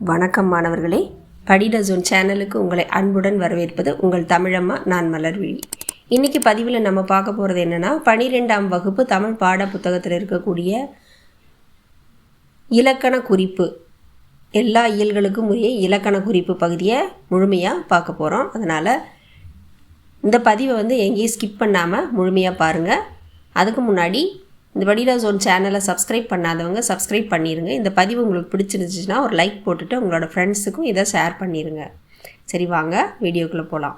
வணக்கம் மாணவர்களே, படிட ஜோன் சேனலுக்கு உங்களை அன்புடன் வரவேற்பது உங்கள் தமிழம்மா. நான் மலர்விழி. இன்றைக்கி பதிவில் நம்ம பார்க்க போகிறது என்னென்னா, 12ஆம் வகுப்பு தமிழ் பாட புத்தகத்தில் இருக்கக்கூடிய இலக்கண குறிப்பு, எல்லா இயல்களுக்கும் உரிய இலக்கண குறிப்பு பகுதியை முழுமையாக பார்க்க போகிறோம். அதனால் இந்த பதிவை எங்கேயும் ஸ்கிப் பண்ணாமல் முழுமையாக பாருங்கள். அதுக்கு முன்னாடி இந்த படிட ஜோன் சேனலை சப்ஸ்கிரைப் பண்ணாதவங்க சப்ஸ்கிரைப் பண்ணிடுங்க. இந்த பதிவு உங்களுக்கு பிடிச்சிருந்துச்சுன்னா ஒரு லைக் போட்டுட்டு உங்களோட ஃப்ரெண்ட்ஸுக்கும் இதை ஷேர் பண்ணிடுங்க. சரி, வாங்க வீடியோக்குள்ளே போகலாம்.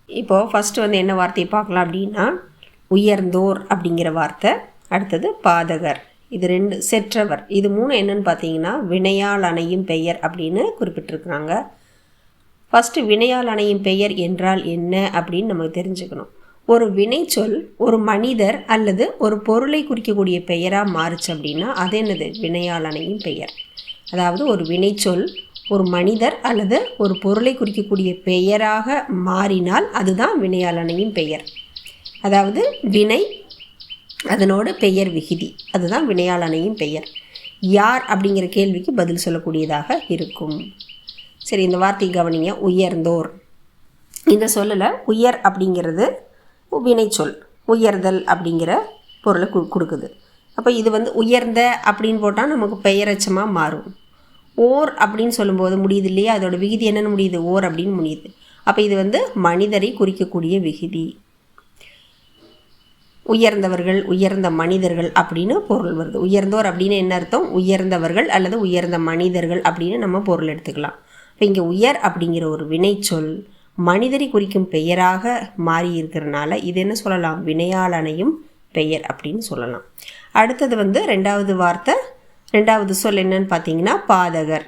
இப்போது ஃபஸ்ட்டு என்ன வார்த்தையை பார்க்கலாம் அப்படின்னா, உயர்ந்தோர் அப்படிங்கிற வார்த்தை, அடுத்தது பாதகர், இது ரெண்டு, செற்றவர், இது மூணு என்னன்னு பார்த்தீங்கன்னா வினையால் அணையும் பெயர் அப்படின்னு குறிப்பிட்டிருக்கிறாங்க. ஃபஸ்ட்டு வினையால் அணையும் பெயர் என்றால் என்ன அப்படின்னு நமக்கு தெரிஞ்சுக்கணும். ஒரு வினைச்சொல் ஒரு மனிதர் அல்லது ஒரு பொருளை குறிக்கக்கூடிய பெயராக மாறுச்சு அப்படின்னா அது என்னது? வினையால் அணையும் பெயர். அதாவது ஒரு வினைச்சொல் ஒரு மனிதர் அல்லது ஒரு பொருளை குறிக்கக்கூடிய பெயராக மாறினால் அதுதான் வினையால் அணையும் பெயர். அதாவது வினை அதனோட பெயர் விகுதி, அதுதான் வினையால் அணையும் பெயர். யார் அப்படிங்கிற கேள்விக்கு பதில் சொல்லக்கூடியதாக இருக்கும். சரி, இந்த வார்த்தையை கவனிங்க. உயர்ந்தோர், இந்த சொல்லலை உயர் அப்படிங்கிறது வினைச்சொல், உயர்தல் அப்படிங்கிற பொருளை கொடுக்குது. அப்போ இது உயர்ந்த அப்படின்னு போட்டால் நமக்கு பெயரச்சமாக மாறும். ஓர் அப்படின்னு சொல்லும்போது முடியுது இல்லையா, அதோட விகுதி என்னென்னு முடியுது? ஓர் அப்படின்னு முடியுது. அப்போ இது மனிதரை குறிக்கக்கூடிய விகுதி. உயர்ந்தவர்கள், உயர்ந்த மனிதர்கள் அப்படின்னு பொருள் வருது. உயர்ந்தோர் அப்படின்னு என்ன அர்த்தம்? உயர்ந்தவர்கள் அல்லது உயர்ந்த மனிதர்கள் அப்படின்னு நம்ம பொருள் எடுத்துக்கலாம். இப்போ இங்கே உயர் அப்படிங்கிற ஒரு வினைச்சொல் மனிதரை குறிக்கும் பெயராக மாறி இருக்கிறனால இது என்ன சொல்லலாம்? வினையால் அணையும் பெயர் அப்படின்னு சொல்லலாம். அடுத்தது ரெண்டாவது வார்த்தை, ரெண்டாவது சொல் என்னன்னு பார்த்தீங்கன்னா பாதகர்.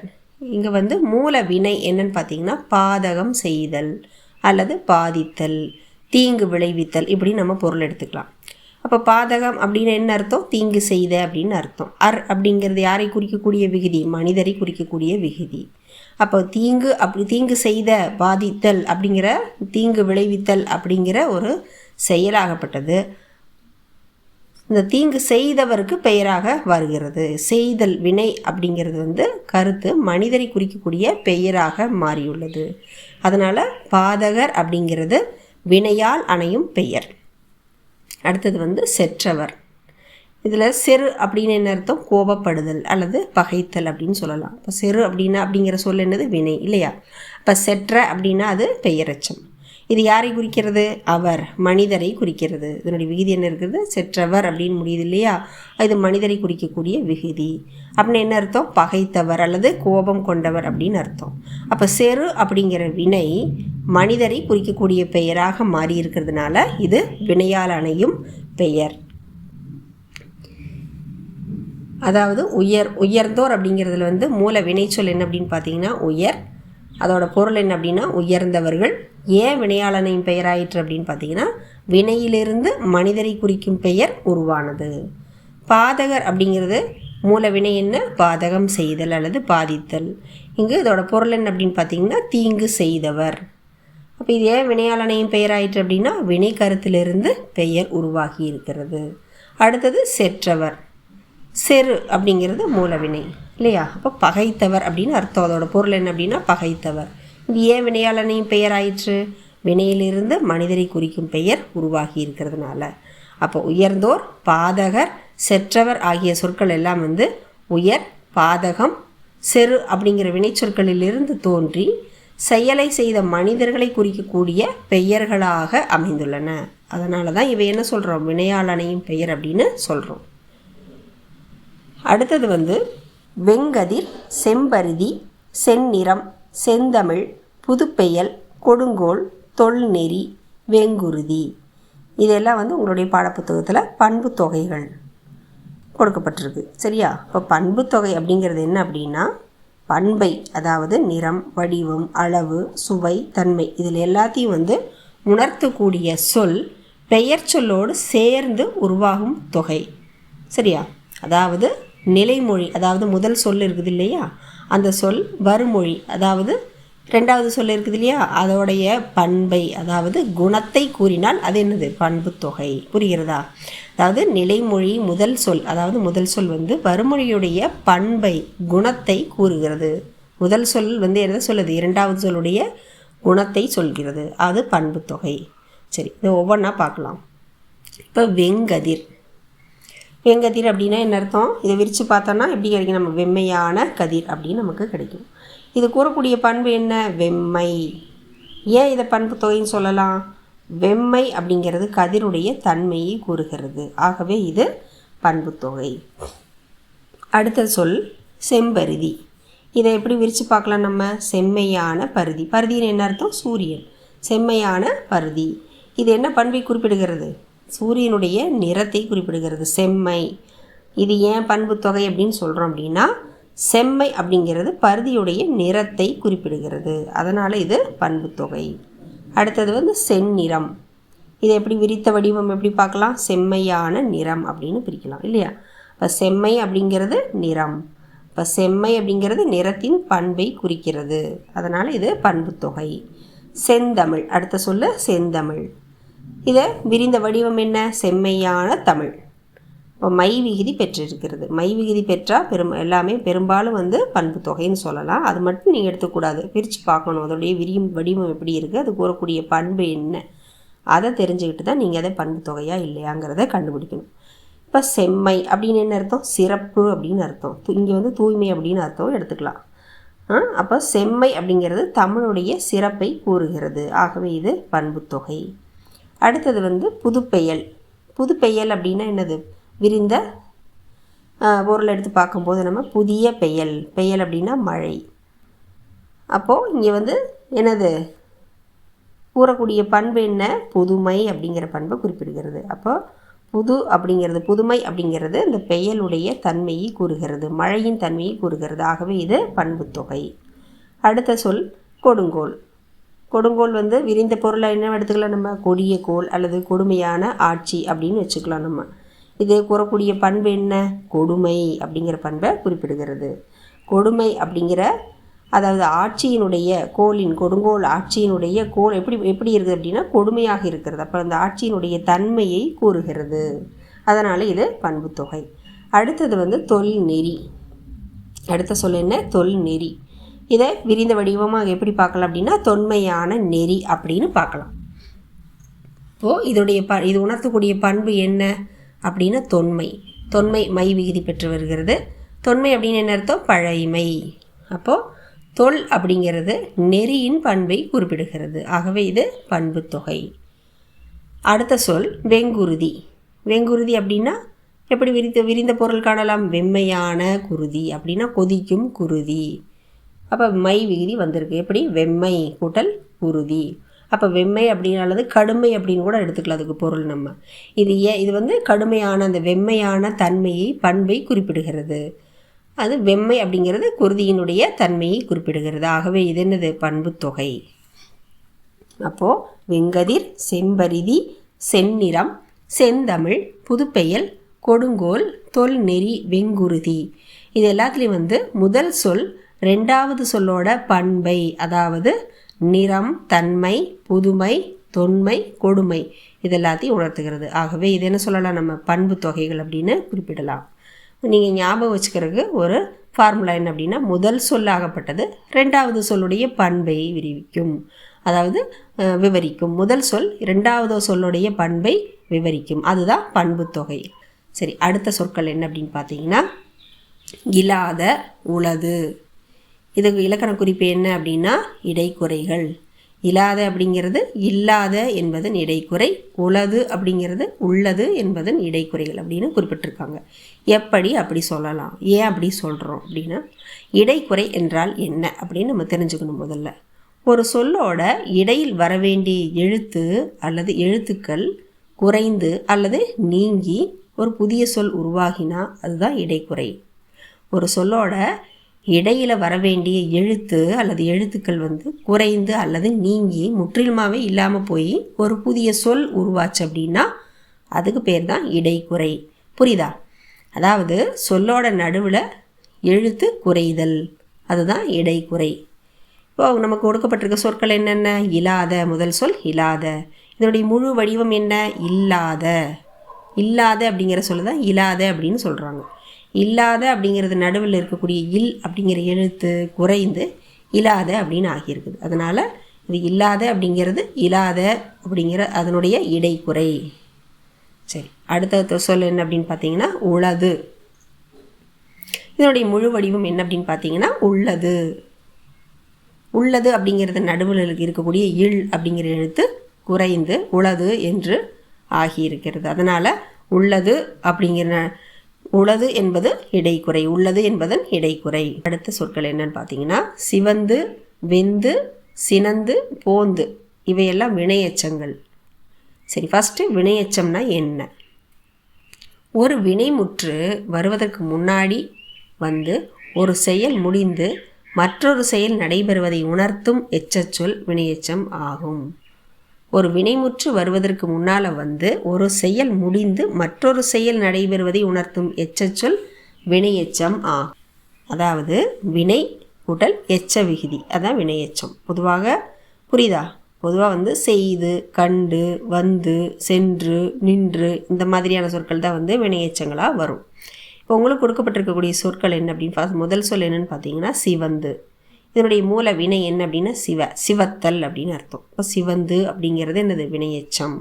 இங்கே மூல வினை என்னன்னு பார்த்தீங்கன்னா பாதகம் செய்தல் அல்லது பாதித்தல், தீங்கு விளைவித்தல், இப்படி நம்ம பொருள் எடுத்துக்கலாம். அப்போ பாதகம் அப்படின்னு என்ன அர்த்தம்? தீங்கு செய்த அப்படின்னு அர்த்தம். அப்படிங்கிறது யாரை குறிக்கக்கூடிய விகுதி? மனிதரை குறிக்கக்கூடிய விகுதி. அப்போ தீங்கு செய்த, பாதித்தல் அப்படிங்கிற, தீங்கு விளைவித்தல் அப்படிங்கிற ஒரு செயலாகப்பட்டது இந்த தீங்கு செய்தவருக்கு பெயராக வருகிறது. செய்தல் வினை அப்படிங்கிறது கருத்து மனிதரை குறிக்கக்கூடிய பெயராக மாறியுள்ளது. அதனால் பாதகர் அப்படிங்கிறது வினையால் அணையும் பெயர். அடுத்தது செற்றவர். இதில் செரு அப்படின்னு என்ன அர்த்தம்? கோபப்படுதல் அல்லது பகைத்தல் அப்படின்னு சொல்லலாம். இப்போ செரு அப்படிங்கிற சொல் என்னது? வினை இல்லையா? இப்போ செற்ற அப்படின்னா அது பெயரச்சம். இது யாரை குறிக்கிறது? அவர், மனிதரை குறிக்கிறது. இதனுடைய விகுதி என்ன இருக்குது? செற்றவர் அப்படின்னு முடியுது இல்லையா? இது மனிதரை குறிக்கக்கூடிய விகுதி. அப்படின்னு என்ன அர்த்தம்? பகைத்தவர் அல்லது கோபம் கொண்டவர் அப்படின்னு அர்த்தம். அப்போ செரு அப்படிங்கிற வினை மனிதரை குறிக்கக்கூடிய பெயராக மாறி இருக்கிறதுனால இது வினையால் அணையும் பெயர். அதாவது உயர்ந்தோர் அப்படிங்கிறதுல மூல வினைச்சொல் என்ன அப்படின்னு பார்த்தீங்கன்னா உயர். அதோட பொருள் என்ன அப்படின்னா உயர்ந்தவர்கள். ஏன் வினையால் அணையும் பெயர் ஆயிற்று அப்படின்னு பார்த்தீங்கன்னா வினையிலிருந்து மனிதரை குறிக்கும் பெயர் உருவானது. பாதகர் அப்படிங்கிறது மூல வினை என்ன? பாதகம் செய்தல் அல்லது பாதித்தல். இங்கு இதோட பொருள் என்ன அப்படின்னு பார்த்தீங்கன்னா தீங்கு செய்தவர். அப்போ இது ஏன் வினையால் அணையும் பெயர் ஆயிற்று அப்படின்னா வினை கருத்திலிருந்து பெயர் உருவாகி இருக்கிறது. அடுத்தது செற்றவர். செரு அப்படிங்கிறது மூலவினை இல்லையா? அப்போ பகைத்தவர் அப்படின்னு அர்த்தம். அதோட பொருள் என்ன அப்படின்னா பகைத்தவர். இது ஏன் வினையால் அணையும் பெயர் ஆயிற்று? வினையிலிருந்து மனிதரை குறிக்கும் பெயர் உருவாகி இருக்கிறதுனால. அப்போ உயர்ந்தோர், பாதகர், செற்றவர் ஆகிய சொற்கள் எல்லாம் உயர், பாதகம், செரு அப்படிங்கிற வினைச்சொற்களிலிருந்து தோன்றி செயலை செய்த மனிதர்களை குறிக்கக்கூடிய பெயர்களாக அமைந்துள்ளன. அதனால தான் இவை என்ன சொல்கிறோம்? வினையால் அணையும் பெயர் அப்படின்னு சொல்கிறோம். அடுத்தது வெங்கதிர், செம்பருதி, செந்நிறம், செந்தமிழ், புதுப்பெயல், கொடுங்கோல், தொல்நெறி, வெங்குருதி, இதெல்லாம் உங்களுடைய பாடப்புத்தகத்தில் பண்பு தொகைகள் கொடுக்கப்பட்டிருக்கு. சரியா? இப்போ பண்பு தொகை அப்படிங்கிறது என்ன அப்படின்னா பண்பை, அதாவது நிறம், வடிவம், அளவு, சுவை, தன்மை, இதில் எல்லாத்தையும் உணர்த்தக்கூடிய சொல் பெயர் சொல்லோடு சேர்ந்து உருவாகும் தொகை. சரியா? அதாவது நிலைமொழி, அதாவது முதல் சொல் இருக்குது இல்லையா, அந்த சொல் வருமொழி, அதாவது ரெண்டாவது சொல் இருக்குது இல்லையா, அதோடைய பண்பை, அதாவது குணத்தை கூறினால் அது என்னது? பண்பு தொகை. புரிகிறதா? அதாவது நிலைமொழி முதல் சொல், அதாவது முதல் சொல் வருமொழியுடைய பண்பை, குணத்தை கூறுகிறது. முதல் சொல் வந்து எதை சொல்லுது, இரண்டாவது சொல்லுடைய குணத்தை சொல்கிறது, அது பண்புத்தொகை. சரி, இதை ஒவ்வொன்றா பார்க்கலாம். இப்போ வெங்கதிர். வெங்கதிர் அப்படின்னா என்ன அர்த்தம்? இதை விரித்து பார்த்தோன்னா எப்படி கிடைக்கும், நம்ம வெம்மையான கதிர் அப்படின்னு நமக்கு கிடைக்கும். இது கூறக்கூடிய பண்பு என்ன, வெம்மை. ஏன் இதை பண்புத்தொகைன்னு சொல்லலாம், வெம்மை அப்படிங்கிறது கதிருடைய தன்மையை கூறுகிறது, ஆகவே இது பண்புத்தொகை. அடுத்த சொல் செம்பருதி. இதை எப்படி விரித்து பார்க்கலாம் நம்ம, செம்மையான பருதி. பருதின்னு என்ன அர்த்தம், சூரியன். செம்மையான பருதி, இது என்ன பண்பை குறிப்பிடுகிறது, சூரியனுடைய நிறத்தை குறிப்பிடுகிறது, செம்மை. இது ஏன் பண்புத்தொகை அப்படின்னு சொல்கிறோம் அப்படின்னா, செம்மை அப்படிங்கிறது பருதியுடைய நிறத்தை குறிப்பிடுகிறது, அதனால் இது பண்புத்தொகை. அடுத்தது வந்து செந்நிறம். இதை எப்படி விரித்த வடிவம் எப்படி பார்க்கலாம், செம்மையான நிறம் அப்படின்னு பிரிக்கலாம் இல்லையா. இப்போ செம்மை அப்படிங்கிறது நிறம், இப்போ செம்மை அப்படிங்கிறது நிறத்தின் பண்பை குறிக்கிறது, அதனால் இது பண்புத்தொகை. செந்தமிழ். அடுத்த சொல்ல செந்தமிழ். இதை விரிந்த வடிவம் என்ன, செம்மையான தமிழ். இப்போ மை விகுதி பெற்றிருக்கிறது. மை விகுதி பெற்றால் எல்லாமே பெரும்பாலும் வந்து பண்புத்தொகைன்னு சொல்லலாம். அது மட்டும் நீங்கள் எடுத்துக்கூடாது, பிரித்து பார்க்கணும், அதோடைய வடிவம் எப்படி இருக்குது, அது கூறக்கூடிய பண்பு என்ன, அதை தெரிஞ்சுக்கிட்டு தான் நீங்கள் அதை பண்புத்தொகையா இல்லையாங்கிறத கண்டுபிடிக்கணும். இப்போ செம்மை அப்படின்னு என்ன அர்த்தம், சிறப்பு அப்படின்னு அர்த்தம். இங்கே வந்து தூய்மை அப்படின்னு அர்த்தம் எடுத்துக்கலாம். அப்போ செம்மை அப்படிங்கிறது தமிழுடைய சிறப்பை கூறுகிறது, ஆகவே இது பண்புத்தொகை. அடுத்தது வந்து புதுப்பெயல். புதுப்பெயல் அப்படின்னா என்னது, விரிந்த பொருள் எடுத்து பார்க்கும்போது நம்ம புதிய பெயல். பெயல் அப்படின்னா மழை. அப்போது இங்கே வந்து என்னது கூறக்கூடிய பண்பு என்ன, புதுமை அப்படிங்கிற பண்பை குறிப்பிடுகிறது. அப்போ புது அப்படிங்கிறது, புதுமை அப்படிங்கிறது இந்த பெயலுடைய தன்மையை கூறுகிறது, மழையின் தன்மையை கூறுகிறது, ஆகவே இது பண்புத்தொகை. அடுத்த சொல் கொடுங்கோல். கொடுங்கோல் வந்து விரிந்த பொருளை என்ன எடுத்துக்கலாம் நம்ம, கொடிய கோல் அல்லது கொடுமையான ஆட்சி அப்படின்னு வச்சுக்கலாம் நம்ம. இது கூறக்கூடிய பண்பு என்ன, கொடுமை அப்படிங்கிற பண்பை குறிப்பிடுகிறது. கொடுமை அப்படிங்கிற அதாவது ஆட்சியினுடைய கோலின், கொடுங்கோல் ஆட்சியினுடைய கோல் எப்படி இருக்குது அப்படின்னா கொடுமையாக இருக்கிறது, அப்போ அந்த ஆட்சியினுடைய தன்மையை கூறுகிறது, அதனால் இது பண்புத்தொகை. அடுத்தது வந்து தொல்நெறி. அடுத்த சொல் என்ன, தொல்நெறி. இதை விரிந்த வடிவமாக எப்படி பார்க்கலாம் அப்படின்னா தொன்மையான நெறி அப்படின்னு பார்க்கலாம். இப்போது இது உணர்த்தக்கூடிய பண்பு என்ன அப்படின்னா தொன்மை. தொன்மை மை விகுதி பெற்று வருகிறது. தொன்மை அப்படின்னு என்ன அர்த்தம், பழைமை. அப்போது தொல் அப்படிங்கிறது நெறியின் பண்பை குறிப்பிடுகிறது, ஆகவே இது பண்புத்தொகை. அடுத்த சொல் வெங்குருதி. வெங்குருதி அப்படின்னா எப்படி விரிந்த பொருள் காணலாம், வெம்மையான குருதி அப்படின்னா கொதிக்கும் குருதி. அப்போ மை விகுதி வந்திருக்கு, எப்படி வெம்மை கூட்டல் குருதி. அப்போ வெம்மை அப்படின்னாலது கடுமை அப்படின்னு கூட எடுத்துக்கலாம் அதுக்கு பொருள் நம்ம. இது வந்து கடுமையான அந்த வெம்மையான தன்மையை பண்பை குறிப்பிடுகிறது, அது வெம்மை அப்படிங்கிறது குருதியினுடைய தன்மையை குறிப்பிடுகிறது, ஆகவே இது என்னது பண்புத்தொகை. அப்போது வெங்கதிர், செம்பருதி, செந்நிறம், செந்தமிழ், புதுப்பெயல், கொடுங்கோல், தொல்நெறி, வெங்குருதி, இது எல்லாத்துலேயும் வந்து முதல் சொல் ரெண்டாவது சொல்லோட பண்பை, அதாவது நிறம், தன்மை, புதுமை, தொன்மை, கொடுமை, இது எல்லாத்தையும் உணர்த்துகிறது, ஆகவே இது என்ன சொல்லலாம், நம்ம பண்பு தொகைகள் அப்படின்னு குறிப்பிடலாம். நீங்கள் ஞாபகம் வச்சுக்கிறதுக்கு ஒரு ஃபார்முலா என்ன அப்படின்னா, முதல் சொல்லாகப்பட்டது ரெண்டாவது சொல்லுடைய பண்பை அதாவது விவரிக்கும். முதல் சொல் ரெண்டாவது சொல்லுடைய பண்பை விவரிக்கும், அதுதான் பண்புத்தொகை. சரி, அடுத்த சொற்கள் என்ன அப்படின்னு பார்த்தீங்கன்னா, இல்லாத, உளது. இதுக்கு இலக்கண குறிப்பு என்ன அப்படின்னா இடைக்குறைகள். இல்லாத அப்படிங்கிறது இல்லாத என்பதன் இடைக்குறை, உளது அப்படிங்கிறது உள்ளது என்பதன் இடைக்குறைகள் அப்படின்னு குறிப்பிட்டிருக்காங்க. எப்படி அப்படி சொல்லலாம், ஏன் அப்படி சொல்கிறோம் அப்படின்னா, இடைக்குறை என்றால் என்ன அப்படின்னு நம்ம தெரிஞ்சுக்கணும். முதல்ல ஒரு சொல்லோட இடையில் வரவேண்டிய எழுத்து அல்லது எழுத்துக்கள் குறைந்து அல்லது நீங்கி ஒரு புதிய சொல் உருவாகினா அதுதான் இடைக்குறை. ஒரு சொல்லோட இடையில் வரவேண்டிய எழுத்து அல்லது எழுத்துக்கள் வந்து குறைந்து அல்லது நீங்கி முற்றிலுமாகவே இல்லாமல் போய் ஒரு புதிய சொல் உருவாச்சு அப்படின்னா அதுக்கு பேர் தான் இடைக்குறை. புரியுதா? அதாவது சொல்லோட நடுவில் எழுத்து குறைதல், அதுதான் இடைக்குறை. இப்போ நமக்கு கொடுக்கப்பட்டிருக்க சொற்கள் என்னென்ன, இல்லாத, முதல் சொல் இல்லாத. இதனுடைய முழு வடிவம் என்ன, இல்லாத. இல்லாத அப்படிங்கிற சொல்ல தான் இல்லாத அப்படின்னு சொல்கிறாங்க. இல்லாத அப்படிங்கிறது நடுவில் இருக்கக்கூடிய இல் அப்படிங்கிற எழுத்து குறைந்து இல்லாத அப்படின்னு ஆகியிருக்குது. அதனால் இது இல்லாத அப்படிங்கிறது இல்லாத அப்படிங்கிற அதனுடைய இடைக்குறை. சரி, அடுத்த சொல் என்ன அப்படின்னு பார்த்தீங்கன்னா உளது. இதனுடைய முழு வடிவம் என்ன அப்படின்னு பார்த்தீங்கன்னா உள்ளது. உள்ளது அப்படிங்கிறது நடுவில் இருக்கக்கூடிய இல் அப்படிங்கிற எழுத்து குறைந்து உளது என்று ஆகியிருக்கிறது. அதனால் உள்ளது அப்படிங்கிற உளது என்பது இடைக்குறை, உள்ளது என்பதன் இடைக்குறை. அடுத்த சொற்கள் என்னன்னு பார்த்தீங்கன்னா சிவந்து, வெந்து, சினந்து, போந்து, இவையெல்லாம் வினையெச்சங்கள். சரி, ஃபஸ்ட்டு வினையெச்சம்னா என்ன? ஒரு வினைமுற்று வருவதற்கு முன்னாடி வந்து ஒரு செயல் முடிந்து மற்றொரு செயல் நடைபெறுவதை உணர்த்தும் எச்சச்சொல் வினையெச்சம் ஆகும். ஒரு வினைமுற்று வருவதற்கு முன்னால் வந்து ஒரு செயல் முடிந்து மற்றொரு செயல் நடைபெறுவதை உணர்த்தும் எச்சச்சொல் வினையெச்சம் ஆகும். அதாவது வினை கூட்டல் எச்ச விகுதி, அதான் வினையெச்சம். பொதுவாக புரியுதா? பொதுவாக வந்து செய்து, கண்டு, வந்து, சென்று, நின்று, இந்த மாதிரியான சொற்கள் தான் வந்து வினையெச்சங்களாக வரும். இப்போ உங்களுக்கு கொடுக்கப்பட்டிருக்கக்கூடிய சொற்கள் என்ன அப்படின்னு முதல் சொல் என்னன்னு பார்த்தீங்கன்னா சிவந்து. இதனுடைய மூல வினை என்ன அப்படின்னா சிவத்தல் அப்படின்னு அர்த்தம். இப்போ சிவந்து அப்படிங்கிறது என்னது? வினையெச்சம்.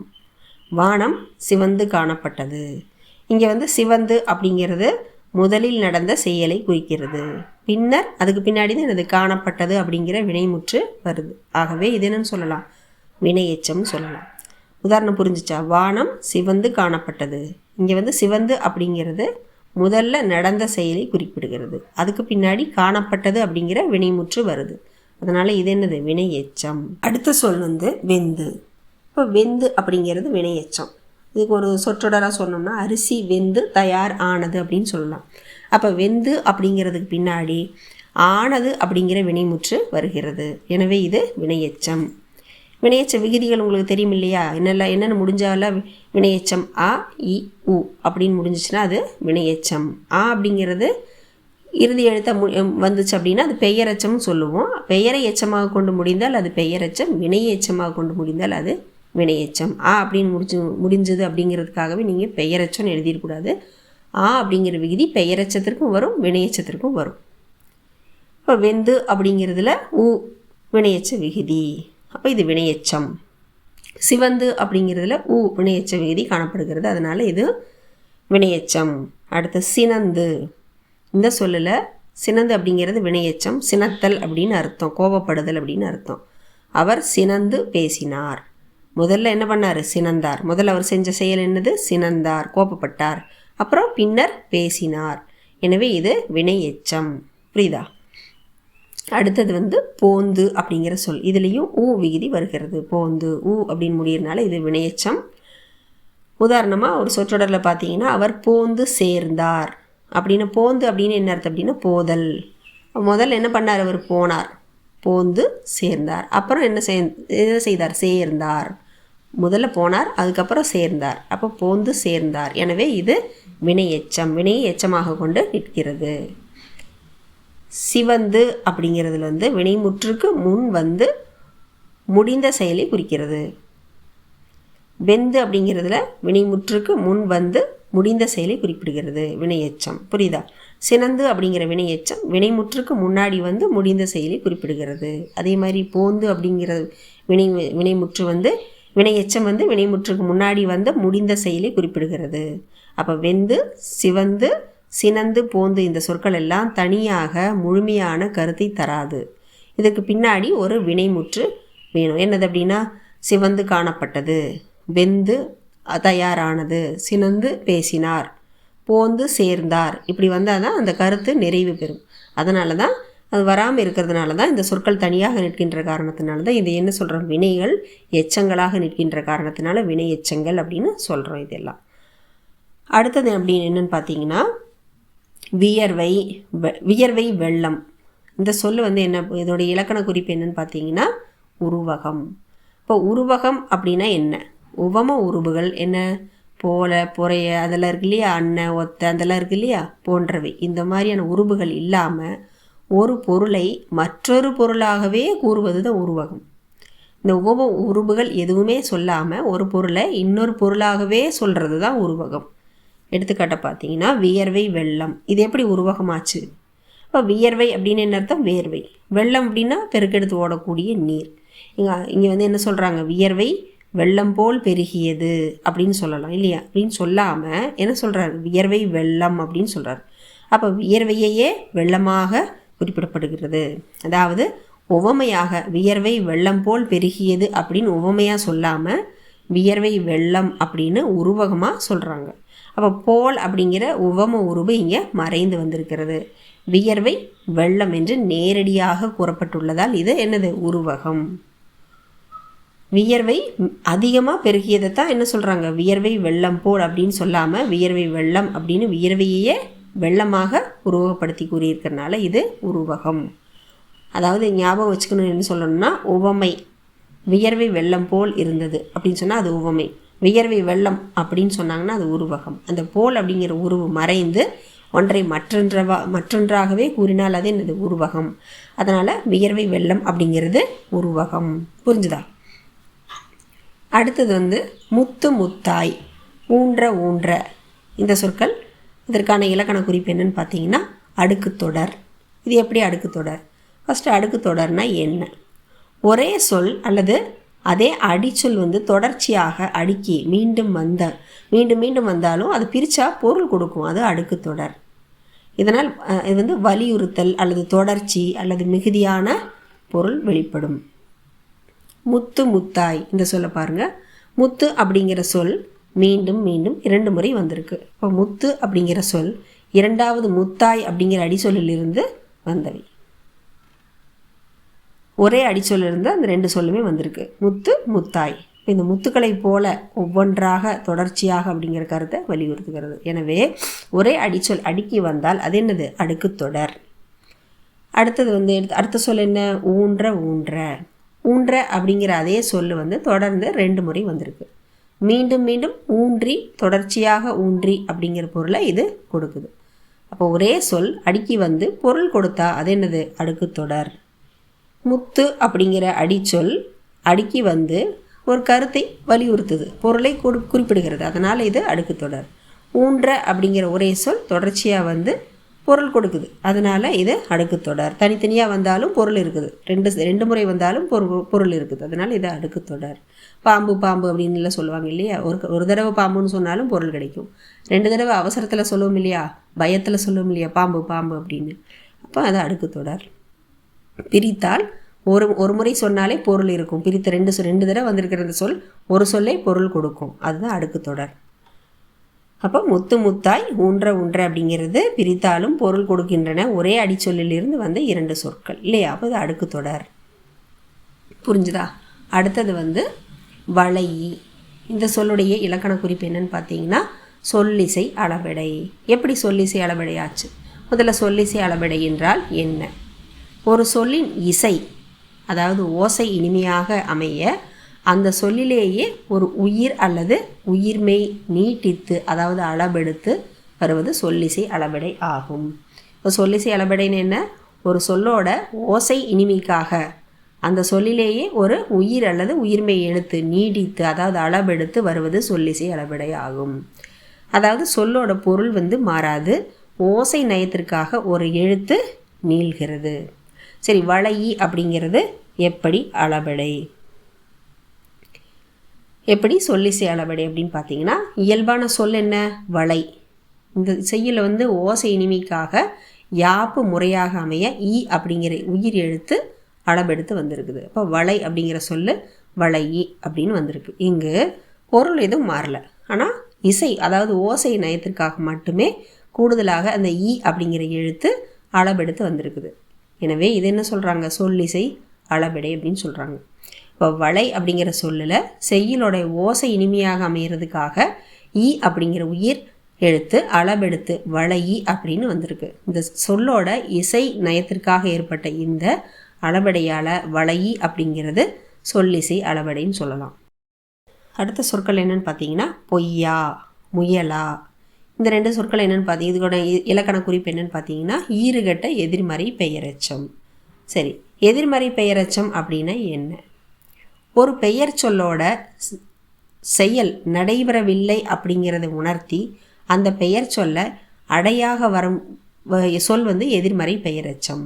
வானம் சிவந்து காணப்பட்டது. இங்கே வந்து சிவந்து அப்படிங்கிறது முதலில் நடந்த செயலை குறிக்கிறது. பின்னர் அதுக்கு பின்னாடி தான் என்னது? காணப்பட்டது அப்படிங்கிற வினைமுற்று வருது. ஆகவே இது என்னன்னு சொல்லலாம்? வினையெச்சம்னு சொல்லலாம். உதாரணம் புரிஞ்சிச்சா? வானம் சிவந்து காணப்பட்டது. இங்கே வந்து சிவந்து அப்படிங்கிறது முதல்ல நடந்த செயலை குறிப்பிடுகிறது. அதுக்கு பின்னாடி காணப்பட்டது அப்படிங்கிற வினைமுற்று வருது. அதனால் இது என்னது? வினையெச்சம். அடுத்த சொல் வந்து வெந்து. இப்போ வெந்து அப்படிங்கிறது வினையெச்சம். இதுக்கு ஒரு சொற்றொடராக சொன்னோம்னா அரிசி வெந்து தயார் ஆனது அப்படின்னு சொல்லலாம். அப்போ வெந்து அப்படிங்கிறதுக்கு பின்னாடி ஆனது அப்படிங்கிற வினைமுற்று வருகிறது. எனவே இது வினையெச்சம். வினையெச்ச விகுதிகள் உங்களுக்கு தெரியும் இல்லையா? என்னென்னு முடிஞ்சால வினையெச்சம் அ, இ, உ அப்படின்னு முடிஞ்சிச்சுன்னா அது வினையெச்சம். ஆ அப்படிங்கிறது இறுதி எழுத்த வந்துச்சு அப்படின்னா அது பெயரெச்சம்னு சொல்லுவோம். பெயரை எச்சமாக கொண்டு முடிந்தால் அது பெயரெச்சம், வினையை எச்சமாக கொண்டு முடிந்தால் அது வினையெச்சம். ஆ அப்படின்னு முடிஞ்சது அப்படிங்கிறதுக்காகவே நீங்கள் பெயரெச்சம்னு எழுதிடக்கூடாது. ஆ அப்படிங்கிற விகுதி பெயரெச்சத்திற்கும் வரும், வினையெச்சத்திற்கும் வரும். இப்போ வெந்து அப்படிங்கிறதுல உ வினையெச்ச விகுதி. அப்போ இது வினையெச்சம். சிவந்து அப்படிங்கிறதுல உ வினையெச்ச விகுதி காணப்படுகிறது. அதனால் இது வினையெச்சம். அடுத்து சினந்து. இந்த சொல்லில் சினந்து அப்படிங்கிறது வினையெச்சம். சினத்தல் அப்படின்னு அர்த்தம், கோபப்படுதல் அப்படின்னு அர்த்தம். அவர் சினந்து பேசினார். முதல்ல என்ன பண்ணார்? சினந்தார். முதல்ல அவர் செஞ்ச செயல் என்னது? சினந்தார், கோபப்பட்டார். அப்புறம் பின்னர் பேசினார். எனவே இது வினையெச்சம். புரியுதா? அடுத்தது வந்து போந்து அப்படிங்கிற சொல். இதுலேயும் ஊ விகுதி வருகிறது. போந்து ஊ அப்படின்னு முடியறதுனால இது வினையெச்சம். உதாரணமாக ஒரு சொற்றொடரில் பார்த்தீங்கன்னா அவர் போந்து சேர்ந்தார் அப்படின்னு. போந்து அப்படின்னு என்ன அர்த்தம் அப்படின்னா போதல். முதல்ல என்ன பண்ணார்? அவர் போனார், போந்து சேர்ந்தார். அப்புறம் என்ன செய்தார்? சேர்ந்தார். முதல்ல போனார், அதுக்கப்புறம் சேர்ந்தார். அப்போ போந்து சேர்ந்தார். எனவே இது வினையெச்சம். வினையை எச்சமாக கொண்டு நிற்கிறது. சிவந்து அப்படிங்கிறதுல வந்து வினைமுற்றுக்கு முன் வந்து முடிந்த செயலை குறிக்கிறது. வெந்து அப்படிங்கிறதுல வினைமுற்றுக்கு முன் வந்து முடிந்த செயலை குறிப்பிடுகிறது, வினையெச்சம். புரியுதா? சினந்து அப்படிங்கிற வினையெச்சம் வினைமுற்றுக்கு முன்னாடி வந்து முடிந்த செயலை குறிப்பிடுகிறது. அதே மாதிரி போந்து அப்படிங்கிற வினைமுற்று வந்து வினையெச்சம் வந்து வினைமுற்றுக்கு முன்னாடி வந்து முடிந்த செயலை குறிப்பிடுகிறது. அப்போ வெந்து, சிவந்து, சினந்து, போந்து இந்த சொற்கள் எல்லாம் தனியாக முழுமையான கருத்தை தராது. இதுக்கு பின்னாடி ஒரு வினைமுற்று வேணும். என்னது அப்படின்னா சிவந்து காணப்பட்டது, வெந்து தயாரானது, சினந்து பேசினார், போந்து சேர்ந்தார். இப்படி வந்தால் தான் அந்த கருத்து நிறைவு பெறும். அதனால தான் அது வராமல் இருக்கிறதுனால தான் இந்த சொற்கள் தனியாக நிற்கின்ற காரணத்தினால தான் இது என்ன சொல்கிறோம்? வினைகள் எச்சங்களாக நிற்கின்ற காரணத்தினால வினை எச்சங்கள் அப்படின்னு சொல்கிறோம். இதெல்லாம் அடுத்தது அப்படின்னு என்னென்னு பார்த்தீங்கன்னா வியர்வை வெள்ளம். இந்த சொல் வந்து என்ன, இதோடைய இலக்கண குறிப்பு என்னன்னு பார்த்தீங்கன்னா உருவகம். இப்போ உருவகம் அப்படின்னா என்ன? உவம உருவுகள் என்ன? போல, பொறைய, அதெல்லாம் இருக்கு இல்லையா? அன்ன, ஒத்த, அதெல்லாம் இருக்கு இல்லையா? போன்றவை. இந்த மாதிரியான உருவுகள் இல்லாமல் ஒரு பொருளை மற்றொரு பொருளாகவே கூறுவது தான் உருவகம். இந்த உவம உருவுகள் எதுவுமே சொல்லாமல் ஒரு பொருளை இன்னொரு பொருளாகவே சொல்கிறது தான் உருவகம். எடுத்துக்காட்ட பார்த்தீங்கன்னா வியர்வை வெள்ளம், இது எப்படி உருவகமாச்சு? இப்போ வியர்வை அப்படின்னு என்ன அர்த்தம்? வேர்வை. வெள்ளம் அப்படின்னா பெருக்கெடுத்து ஓடக்கூடிய நீர். இங்கே வந்து என்ன சொல்கிறாங்க? வியர்வை வெள்ளம் போல் பெருகியது அப்படின்னு சொல்லலாம் இல்லையா? அப்படின்னு சொல்லாமல் என்ன சொல்கிறார்? வியர்வை வெள்ளம் அப்படின்னு சொல்கிறார். அப்போ வியர்வையே வெள்ளமாக குறிப்பிடப்படுகிறது. அதாவது உவமையாக வியர்வை வெள்ளம் போல் பெருகியது அப்படின்னு உவமையாக சொல்லாமல் வியர்வை வெள்ளம் அப்படின்னு உருவகமாக சொல்கிறாங்க. அப்போ போல் அப்படிங்கிற உவம உருவு இங்கே மறைந்து வந்திருக்கிறது. வியர்வை வெள்ளம் என்று நேரடியாக கூறப்பட்டுள்ளதால் இது என்னது? உருவகம். வியர்வை அதிகமாக பெருகியதை தான் என்ன சொல்கிறாங்க? வியர்வை வெள்ளம் போல் அப்படின்னு சொல்லாமல் வியர்வை வெள்ளம் அப்படின்னு வியர்வையே வெள்ளமாக உருவகப்படுத்தி கூறியிருக்கிறதுனால இது உருவகம். அதாவது ஞாபகம் வச்சுக்கணும், என்ன சொல்லணும்னா உவமை. வியர்வை வெள்ளம் போல் இருந்தது அப்படின்னு சொன்னால் அது உவமை. வியர்வை வெள்ளம் அப்படின்னு சொன்னாங்கன்னா அது உருவகம். அந்த போல் அப்படிங்கிற உருவு மறைந்து ஒன்றை மற்றொன்றாகவே கூறினால் அது என்னது? உருவகம். அதனால் வியர்வை வெள்ளம் அப்படிங்கிறது உருவகம். புரிஞ்சுதா? அடுத்தது வந்து முத்து முத்தாய், ஊன்ற ஊன்ற. இந்த சொற்கள் இதற்கான இலக்கண குறிப்பு என்னன்னு பார்த்தீங்கன்னா அடுக்கு தொடர். இது எப்படி அடுக்கு தொடர்? ஃபஸ்ட்டு அடுக்கு தொடர்னா என்ன? ஒரே சொல் அல்லது அதே அடிச்சொல் வந்து தொடர்ச்சியாக அடுக்கி மீண்டும் மீண்டும் வந்தாலும் அது பிரித்தா பொருள் கொடுக்கும். அது அடுக்கு தொடர். இதனால் இது வந்து வலியுறுத்தல் அல்லது தொடர்ச்சி அல்லது மிகுதியான பொருள் வெளிப்படும். முத்து முத்தாய் இந்த சொல்ல பாருங்கள். முத்து அப்படிங்கிற சொல் மீண்டும் மீண்டும் 2 முறை வந்திருக்கு. இப்போ முத்து அப்படிங்கிற சொல் இரண்டாவது முத்தாய் அப்படிங்கிற அடிச்சொல்லிலிருந்து வந்தவை. ஒரே அடிச்சொல்லிருந்து அந்த 2 சொல்லுமே வந்திருக்கு. முத்து முத்தாய். இந்த முத்துக்களை போல ஒவ்வொன்றாக தொடர்ச்சியாக அப்படிங்கிற கருத்தை வலியுறுத்துகிறது. எனவே ஒரே அடிச்சொல் அடுக்கி வந்தால் அது என்னது? அடுக்கு தொடர். அடுத்தது வந்து அடுத்த சொல் என்ன? ஊன்ற ஊன்ற. ஊன்ற அப்படிங்கிற அதே சொல் வந்து தொடர்ந்து 2 முறை வந்திருக்கு. மீண்டும் மீண்டும் ஊன்றி தொடர்ச்சியாக ஊன்றி அப்படிங்கிற பொருளை இது கொடுக்குது. அப்போ ஒரே சொல் அடுக்கி வந்து பொருள் கொடுத்தா அது என்னது? அடுக்கு தொடர். முத்து அப்படிங்கிற அடிச்சொல் அடுக்கி வந்து ஒரு கருத்தை வலியுறுத்துது, பொருளை குறிப்பிடுகிறது. அதனால் இது அடுக்கு தொடர். ஊன்ற அப்படிங்கிற ஒரே சொல் தொடர்ச்சியாக வந்து பொருள் கொடுக்குது. அதனால் இது அடுக்கு தொடர். தனித்தனியாக வந்தாலும் பொருள் இருக்குது. 2 முறை வந்தாலும் பொருள் இருக்குது. அதனால் இது அடுக்கு தொடர். பாம்பு பாம்பு அப்படின்லாம் சொல்லுவாங்க இல்லையா? ஒரு தடவை பாம்புன்னு சொன்னாலும் பொருள் கிடைக்கும். 2 தடவை அவசரத்தில் சொல்லுவோம் இல்லையா? பயத்தில் சொல்லுவோம் இல்லையா? பாம்பு பாம்பு அப்படின்னு. அப்போ அது அடுக்கு தொடர். பிரித்தால் ஒரு முறை சொன்னாலே பொருள் இருக்கும். பிரித்த 2 தடவை வந்திருக்கிற அந்த சொல் ஒரு சொல்லை பொருள் கொடுக்கும். அதுதான் அடுக்கு தொடர். அப்போ முத்து முத்தாய் ஊன்ற ஊன்ற அப்படிங்கிறது பிரித்தாலும் பொருள் கொடுக்கின்றன. ஒரே அடிச்சொல்லிலிருந்து வந்த 2 சொற்கள் இல்லையா? அப்போ அது அடுக்கு தொடர். புரிஞ்சுதா? அடுத்தது வந்து வளையி. இந்த சொல்லுடைய இலக்கண குறிப்பு என்னன்னு பார்த்தீங்கன்னா சொல்லிசை அளபெடை. எப்படி சொல்லிசை அளபெடையாச்சு? முதல்ல சொல்லிசை அளபெடை என்றால் என்ன? ஒரு சொல்லின் இசை, அதாவது ஓசை இனிமையாக அமைய அந்த சொல்லிலேயே ஒரு உயிர் அல்லது உயிர்மெய் நீட்டித்து, அதாவது அளபெடுத்து வருவது சொல்லிசை அளபெடை ஆகும். இப்போ சொல்லிசை அளபெடைன்னு என்ன? ஒரு சொல்லோட ஓசை இனிமைக்காக அந்த சொல்லிலேயே ஒரு உயிர் அல்லது உயிர்மெய் எழுத்து நீடித்து, அதாவது அளபெடுத்து வருவது சொல்லிசை அளபெடை ஆகும். அதாவது சொல்லோட பொருள் வந்து மாறாது, ஓசை நயத்திற்காக ஒரு எழுத்து நீள்கிறது. சரி, வளையி அப்படிங்கிறது எப்படி அளபெடை, எப்படி சொல்லிசை அளபெடை அப்படின்னு பார்த்தீங்கன்னா இயல்பான சொல் என்ன? வளை. இந்த செய்யுள் வந்து ஓசை இனிமைக்காக யாப்பு முறையாக அமைய ஈ அப்படிங்கிற உயிர் எழுத்து அளபெடுத்து வந்திருக்குது. அப்போ வளை அப்படிங்கிற சொல்லு வளையி அப்படின்னு வந்திருக்கு. இங்கு பொருள் எதுவும் மாறல, ஆனால் இசை, அதாவது ஓசை நயத்திற்காக மட்டுமே கூடுதலாக அந்த ஈ அப்படிங்கிற எழுத்து அளபெடுத்து வந்திருக்குது. எனவே இது என்ன சொல்கிறாங்க? சொல்லிசை அளபெடை அப்படின்னு சொல்கிறாங்க. இப்போ வளை அப்படிங்கிற சொல்லில் செய்யுளோட ஓசை இனிமையாக அமைகிறதுக்காக ஈ அப்படிங்கிற உயிர் எழுத்து அளபெடுத்து வளையி அப்படின்னு வந்திருக்கு. இந்த சொல்லோட இசை நயத்திற்காக ஏற்பட்ட இந்த அளபெடையால் வளையி அப்படிங்கிறது சொல்லிசை அளபெடைன்னு சொல்லலாம். அடுத்த சொற்கள் என்னென்னு பார்த்தீங்கன்னா பொய்யா, முயலா. இந்த 2 சொற்கள் என்னென்னு பார்த்தீங்க, இதோட இலக்கண குறிப்பு என்னென்னு பார்த்தீங்கன்னா ஈறுகட்ட எதிர்மறை பெயரெச்சம். சரி, எதிர்மறை பெயரெச்சம் அப்படின்னா என்ன? ஒரு பெயர் சொல்லோட செயல் நடைபெறவில்லை அப்படிங்கிறத உணர்த்தி அந்த பெயர் சொல்ல அடையாக வரும் சொல் வந்து எதிர்மறை பெயரெச்சம்.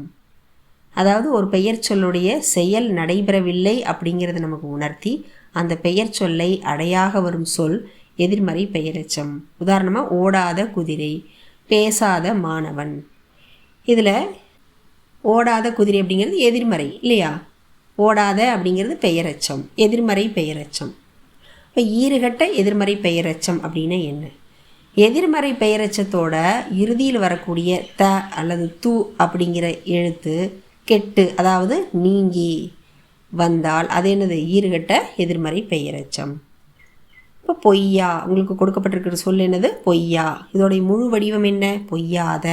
அதாவது ஒரு பெயர் சொல்லுடைய செயல் நடைபெறவில்லை அப்படிங்கிறத நமக்கு உணர்த்தி அந்த பெயர் சொல்லை அடையாக வரும் சொல் எதிர்மறை பெயரெச்சம். உதாரணமாக ஓடாத குதிரை, பேசாத மாணவன். இதில் ஓடாத குதிரை அப்படிங்கிறது எதிர்மறை இல்லையா? ஓடாத அப்படிங்கிறது பெயரெச்சம், எதிர்மறை பெயரெச்சம். இப்போ ஈறுகட்ட எதிர்மறை பெயரெச்சம் அப்படின்னா என்ன? எதிர்மறை பெயரெச்சத்தோட இறுதியில் வரக்கூடிய த அல்லது து அப்படிங்கிற எழுத்து கெட்டு, அதாவது நீங்கி வந்தால் அது என்னது? ஈறுகட்ட எதிர்மறை பெயரெச்சம். இப்போ பொய்யா, உங்களுக்கு கொடுக்கப்பட்டிருக்கிற சொல் என்னது? பொய்யா. இதோடைய முழு வடிவம் என்ன? பொய்யாத.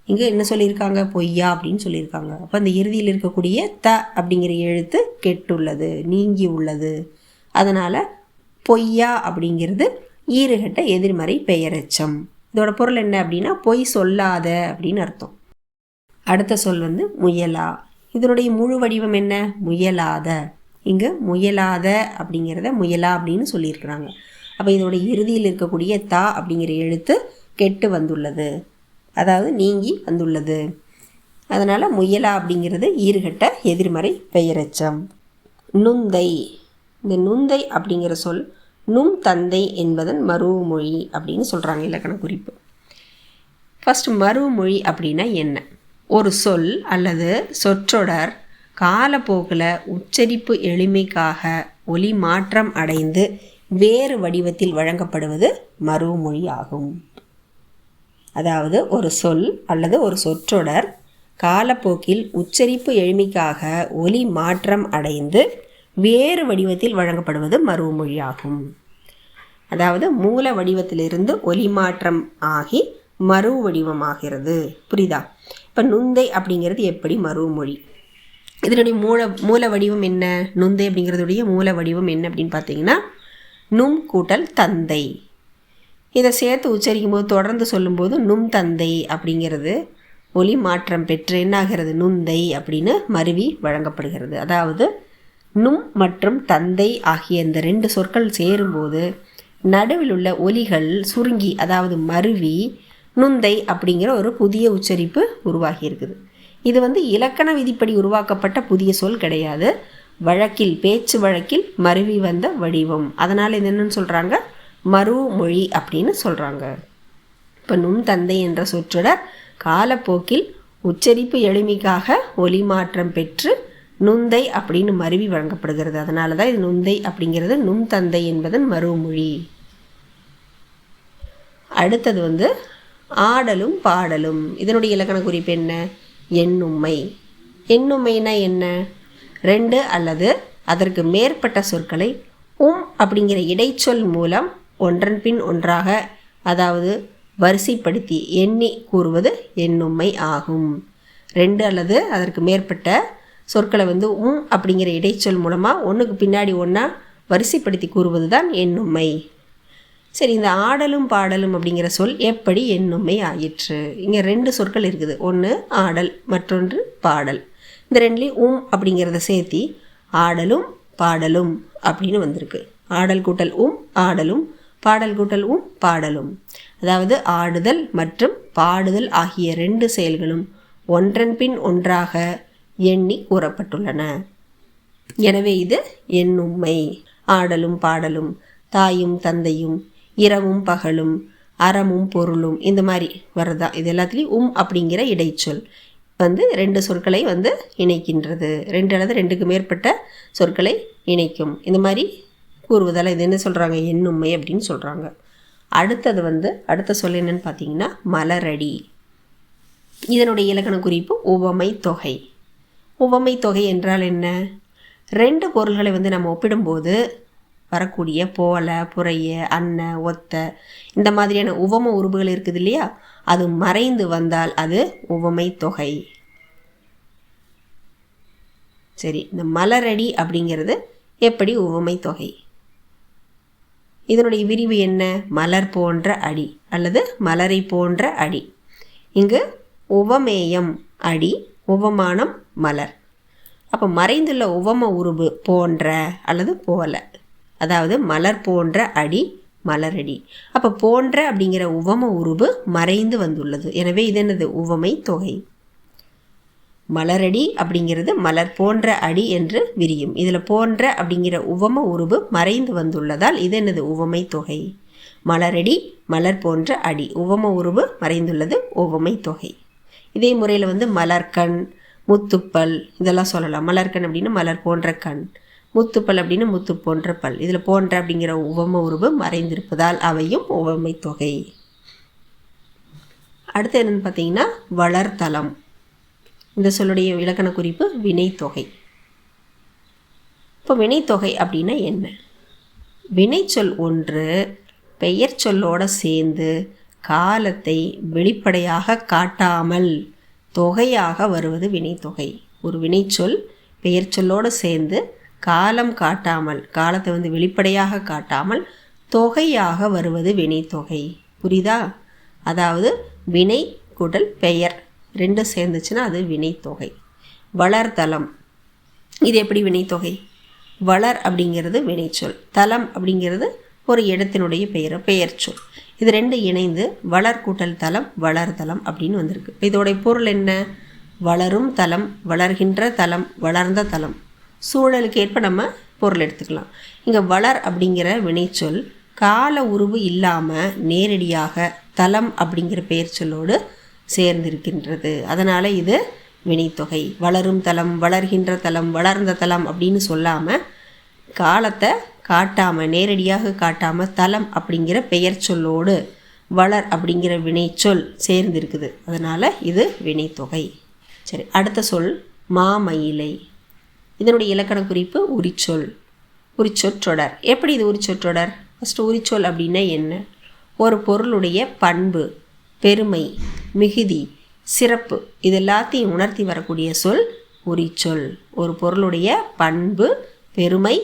இங்கே என்ன சொல்லியிருக்காங்க? பொய்யா அப்படின்னு சொல்லியிருக்காங்க. அப்போ அந்த இறுதியில் இருக்கக்கூடிய த அப்படிங்கிற எழுத்து கெட்டுள்ளது, நீங்கி உள்ளது. அதனால் பொய்யா அப்படிங்கிறது ஈறுகட்ட எதிர்மறை பெயரெச்சம். இதோட பொருள் என்ன அப்படின்னா பொய் சொல்லாத அப்படின்னு அர்த்தம். அடுத்த சொல் வந்து முயலா. இதனுடைய முழு வடிவம் என்ன? முயலாத. இங்கே முயலாத அப்படிங்கிறத முயலா அப்படின்னு சொல்லியிருக்கிறாங்க. அப்போ இதோடைய இறுதியில் இருக்கக்கூடிய தா அப்படிங்கிற எழுத்து கெட்டு வந்துள்ளது, அதாவது நீங்கி வந்துள்ளது. அதனால் முயலா அப்படிங்கிறது ஈறுகட்ட எதிர்மறை பெயரெச்சம். நுந்தை. இந்த நுந்தை அப்படிங்கிற சொல் நும் தந்தை என்பதன் மருவமொழி அப்படின்னு சொல்கிறாங்க இலக்கண குறிப்பு. ஃபஸ்ட்டு மருவமொழி அப்படின்னா என்ன? ஒரு சொல் அல்லது சொற்றொடர் காலப்போக்கில் உச்சரிப்பு எளிமைக்காக ஒலி மாற்றம் அடைந்து வேறு வடிவத்தில் வழங்கப்படுவது மருவமொழி ஆகும். அதாவது ஒரு சொல் அல்லது ஒரு சொற்றொடர் காலப்போக்கில் உச்சரிப்பு எளிமைக்காக ஒலி மாற்றம் அடைந்து வேறு வடிவத்தில் வழங்கப்படுவது மருவமொழி ஆகும். அதாவது மூல வடிவத்திலிருந்து ஒலி மாற்றம் ஆகி மறு வடிவமாகிறது. புரியுதா? இப்போ நுந்தை அப்படிங்கிறது எப்படி மருவமொழி? இதனுடைய மூல வடிவம் என்ன? நுந்தை அப்படிங்கிறதுடைய மூல வடிவம் என்ன அப்படின்னு பார்த்தீங்கன்னா நும் கூட்டல் தந்தை. இதை சேர்த்து உச்சரிக்கும் போது தொடர்ந்து சொல்லும்போது நும் தந்தை அப்படிங்கிறது ஒலி மாற்றம் பெற்று என்னாகிறது? நுந்தை அப்படின்னு மருவி வழங்கப்படுகிறது. அதாவது நும் மற்றும் தந்தை ஆகிய இந்த ரெண்டு சொற்கள் சேரும்போது நடுவில் உள்ள ஒலிகள் சுருங்கி, அதாவது மருவி நுந்தை அப்படிங்கிற ஒரு புதிய உச்சரிப்பு உருவாகி இருக்குது. இது வந்து இலக்கண விதிப்படி உருவாக்கப்பட்ட புதிய சொல் கிடையாது. வழக்கில், பேச்சு வழக்கில் மருவி வந்த வடிவம். அதனால் இது என்னன்னு சொல்கிறாங்க? மருவமொழி அப்படின்னு சொல்கிறாங்க. இப்போ நும் தந்தை என்ற சொற்றொடர் காலப்போக்கில் உச்சரிப்பு எளிமைக்காக ஒலி மாற்றம் பெற்று நுந்தை அப்படின்னு மருவி வழங்கப்படுகிறது. அதனால தான் இது நுந்தை அப்படிங்கிறது நும் தந்தை என்பதன் மருவமொழி. அடுத்தது வந்து ஆடலும் பாடலும். இதனுடைய இலக்கண குறிப்பு என்ன? எண்ணும்மை. எண்ணும்மைனா என்ன? ரெண்டு அல்லது அதற்கு மேற்பட்ட சொற்களை அப்படிங்கிற இடைச்சொல் மூலம் ஒன்றன் பின் ஒன்றாக, அதாவது வரிசைப்படுத்தி எண்ணி கூறுவது எண்ணும்மை ஆகும். ரெண்டு அல்லது அதற்கு மேற்பட்ட சொற்களை வந்து அப்படிங்கிற இடைச்சொல் மூலமாக ஒன்றுக்கு பின்னாடி ஒன்றா வரிசைப்படுத்தி கூறுவது தான் எண்ணும்மை. சரி, இந்த ஆடலும் பாடலும் அப்படிங்கிற சொல் எப்படி எண்ணும்மை ஆயிற்று? இங்கே ரெண்டு சொற்கள் இருக்குது. ஒன்று ஆடல், மற்றொன்று பாடல். இந்த ரெண்டுலேயும் அப்படிங்கிறத சேர்த்தி ஆடலும் பாடலும் அப்படின்னு வந்திருக்கு. ஆடல் கூட்டல் ஆடலும், பாடல் கூட்டல் பாடலும். அதாவது ஆடுதல் மற்றும் பாடுதல் ஆகிய ரெண்டு செயல்களும் ஒன்றன் பின் ஒன்றாக எண்ணி கூறப்பட்டுள்ளன. எனவே இது எண்ணும்மை. ஆடலும் பாடலும், தாயும் தந்தையும், இரவும் பகலும், அறமும் பொருளும், இந்த மாதிரி வர்றதா. இது எல்லாத்துலேயும் அப்படிங்கிற இடைச்சொல் வந்து ரெண்டு சொற்களை வந்து இணைக்கின்றது. ரெண்டு அல்லது ரெண்டுக்கு மேற்பட்ட சொற்களை இணைக்கும். இந்த மாதிரி கூறுவதால் இது என்ன சொல்கிறாங்க? எண்ணும்மை அப்படின்னு சொல்கிறாங்க. அடுத்தது வந்து அடுத்த சொல் என்னன்னு பார்த்தீங்கன்னா மலரடி. இதனுடைய இலக்கண குறிப்பு உவமை தொகை. உவமை தொகை என்றால் என்ன? ரெண்டு பொருள்களை வந்து நம்ம ஒப்பிடும்போது வரக்கூடிய போல, புறைய, அன்ன, ஒத்த, இந்த மாதிரியான உவம உருபுகள் இருக்குது இல்லையா, அது மறைந்து வந்தால் அது உவமை தொகை. சரி, இந்த மலரடி அப்படிங்கிறது எப்படி உவமை தொகை? இதனுடைய விரிவு என்ன? மலர் போன்ற அடி அல்லது மலரை போன்ற அடி. இங்கு உவமேயம் அடி, உவமானம் மலர். அப்போ மறைந்துள்ள உவம உருபு போன்ற அல்லது போல, அதாவது மலர் போன்ற அடி, மலரடி. அப்போ போன்ற அப்படிங்கிற உவம உருபு மறைந்து வந்துள்ளது. எனவே இது என்னது? உவமை தொகை. மலரடி அப்படிங்கிறது மலர் போன்ற அடி என்று விரியும். இதில் போன்ற அப்படிங்கிற உவம உருபு மறைந்து வந்துள்ளதால் இது என்னது? உவமை தொகை. மலரடி மலர் போன்ற அடி, உவம உருபு மறைந்துள்ளது, உவமை தொகை. இதே முறையில் மலர்கண், முத்துப்பல் இதெல்லாம் சொல்லலாம். மலர்கண் அப்படின்னா மலர் போன்ற கண், முத்துப்பல் அப்படின்னு முத்து போன்ற பல். இதில் போன்ற அப்படிங்கிற உவம உருபு மறைந்திருப்பதால் அவையும் உவமை தொகை. அடுத்து என்னென்னு பார்த்தீங்கன்னா வளர்தலம். இந்த சொல்லுடைய இலக்கண குறிப்பு வினைத்தொகை. இப்போ வினைத்தொகை அப்படின்னா என்ன? வினைச்சொல் ஒன்று பெயர் சொல்லோடு சேர்ந்து காலத்தை வெளிப்படையாக காட்டாமல் தொகையாக வருவது வினைத்தொகை. ஒரு வினைச்சொல் பெயர் சொல்லோடு சேர்ந்து காலம் காட்டாமல், காலத்தை வெளிப்படையாக காட்டாமல் தொகையாக வருவது வினைத்தொகை. புரியுதா? அதாவது வினை கூட்டல் பெயர் ரெண்டும் சேர்ந்துச்சுன்னா அது வினைத்தொகை. வளர்தலம், இது எப்படி வினைத்தொகை? வளர் அப்படிங்கிறது வினைச்சொல், தலம் அப்படிங்கிறது ஒரு இடத்தினுடைய பெயர் சொல். இது ரெண்டு இணைந்து வளர் கூட்டல் தலம் வளர்தலம் அப்படின்னு வந்திருக்கு. இதோடைய பொருள் என்ன? வளரும் தலம், வளர்கின்ற தலம், வளர்ந்த தலம். சூழலுக்கு ஏற்ப நம்ம பொருள் எடுத்துக்கலாம். இங்கே வளர் அப்படிங்கிற வினைச்சொல் கால உருவு இல்லாமல் நேரடியாக தலம் அப்படிங்கிற பெயர் சொல்லோடு சேர்ந்திருக்கின்றது. அதனால் இது வினைத்தொகை. வளரும் தலம், வளர்கின்ற தலம், வளர்ந்த தலம் அப்படின்னு சொல்லாமல் காலத்தை காட்டாமல், நேரடியாக காட்டாமல் தலம் அப்படிங்கிற பெயர் சொல்லோடு வளர் அப்படிங்கிற வினைச்சொல் சேர்ந்திருக்குது. அதனால் இது வினைத்தொகை. சரி, அடுத்த சொல் மாமயிலை. இதனுடைய இலக்கண குறிப்பு உரிச்சொல், உரிச்சொற்றொடர். எப்படி இது உரிச்சொற்றொடர்? ஃபஸ்ட்டு உரிச்சொல் அப்படின்னா என்ன? ஒரு பொருளுடைய பண்பு, பெருமை, மிகுதி, சிறப்பு இது எல்லாத்தையும் உணர்த்தி வரக்கூடிய சொல் உரிச்சொல். ஒரு பொருளுடைய பண்பு, பெருமை,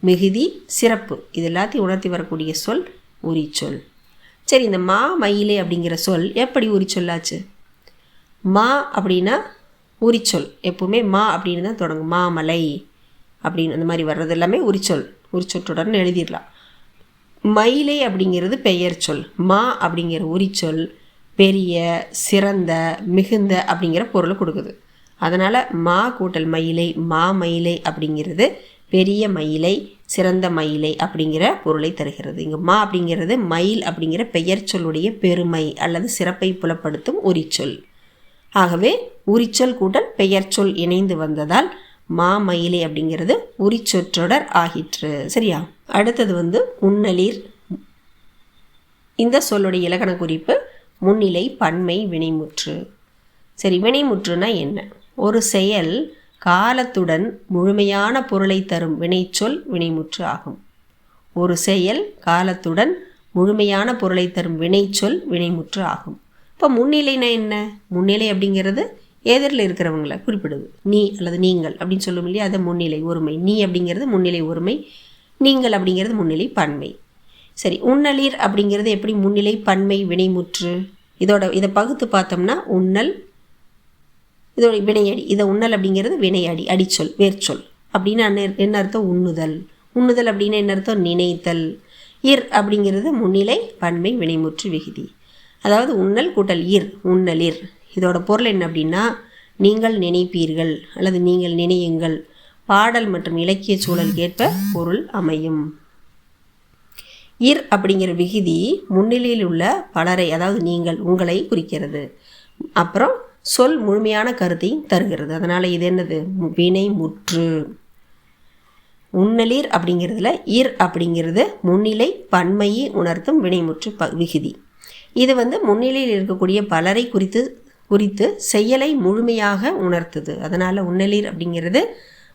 மிகுதி, சிறப்பு இது எல்லாத்தையும் உணர்த்தி வரக்கூடிய சொல் உரிச்சொல். சரி, இந்த மா மயிலே அப்படிங்கிற சொல் எப்படி உரிச்சொல்லாச்சு? மா அப்படின்னா உரிச்சொல். எப்பவுமே மா அப்படின்னு தான் தொடங்கும். மாமலை அப்படின்னு அந்த மாதிரி வர்றது எல்லாமே உரிச்சொல், உரிச்சொற்றொடர்னு எழுதிடலாம். மயிலை அப்படிங்கிறது பெயர் சொல். மா அப்படிங்கிற உரிச்சொல் பெரிய, சிறந்த, மிகுந்த அப்படிங்கிற பொருளை கொடுக்குது. அதனால் மா கூட்டல் மயிலை, மா மயிலை அப்படிங்கிறது பெரிய மயிலை, சிறந்த மயிலை அப்படிங்கிற பொருளை தருகிறது. இங்கே மா அப்படிங்கிறது மயில் அப்படிங்கிற பெயர் சொல்லுடைய பெருமை அல்லது சிறப்பை புலப்படுத்தும் உரிச்சொல். ஆகவே உரிச்சொல் கூட்டல் பெயர் சொல் இணைந்து வந்ததால் மா மயிலை அப்படிங்கிறது உரிச்சொற்றொடர் ஆகிற்று. சரியா? அடுத்தது உன்னலீர். இந்த சொல்லுடைய இலக்கண குறிப்பு முன்னிலை பன்மை வினைமுற்று. சரி, வினைமுற்றுனா என்ன? ஒரு செயல் காலத்துடன் முழுமையான பொருளை தரும் வினைச்சொல் வினைமுற்று ஆகும். ஒரு செயல் காலத்துடன் முழுமையான பொருளை தரும் வினைச்சொல் வினைமுற்று ஆகும். இப்போ முன்னிலைனா என்ன? முன்னிலை அப்படிங்கிறது எதிரில் இருக்கிறவங்களை குறிப்பிடுது. நீ அல்லது நீங்கள் அப்படின்னு சொல்லும் இல்லையா, அது முன்னிலை ஒருமை. நீ அப்படிங்கிறது முன்னிலை ஒருமை, நீங்கள் அப்படிங்கிறது முன்னிலை பன்மை. சரி, உன்னலீர் அப்படிங்கிறது எப்படி முன்னிலை பன்மை வினைமுற்று? இதை பகுத்து பார்த்தோம்னா உன்னல் இதோட வினையடி, இதை உன்னல் அப்படிங்கிறது வினையடி, அடிச்சொல், வேர்ச்சொல். அப்படின்னு என்ன அர்த்தம்? உண்ணுதல். உண்ணுதல் அப்படின்னு என்ன அர்த்தம்? நினைத்தல். இர் அப்படிங்கிறது முன்னிலை பன்மை வினைமுற்று விகுதி. அதாவது உன்னல் கூட்டல் இர், உன்னலிர். இதோட பொருள் என்ன அப்படின்னா நீங்கள் நினைப்பீர்கள் அல்லது நீங்கள் நினையுங்கள். பாடல் மற்றும் இலக்கிய சூழலுக்கு ஏற்ப பொருள் அமையும். இர் அப்படிங்கிற விகுதி முன்னிலையில் உள்ள பலரை, அதாவது நீங்கள், உங்களை குறிக்கிறது. அப்புறம் சொல் முழுமையான கருத்தையும் தருகிறது. அதனால் இது என்னது? வினை முற்று. உன்னலீர் அப்படிங்கிறதுல இர் அப்படிங்கிறது முன்னிலை பன்மையை உணர்த்தும் வினைமுற்று விகுதி. இது முன்னிலையில் இருக்கக்கூடிய பலரை குறித்து செயலை முழுமையாக உணர்த்துது. அதனால் உன்னலீர் அப்படிங்கிறது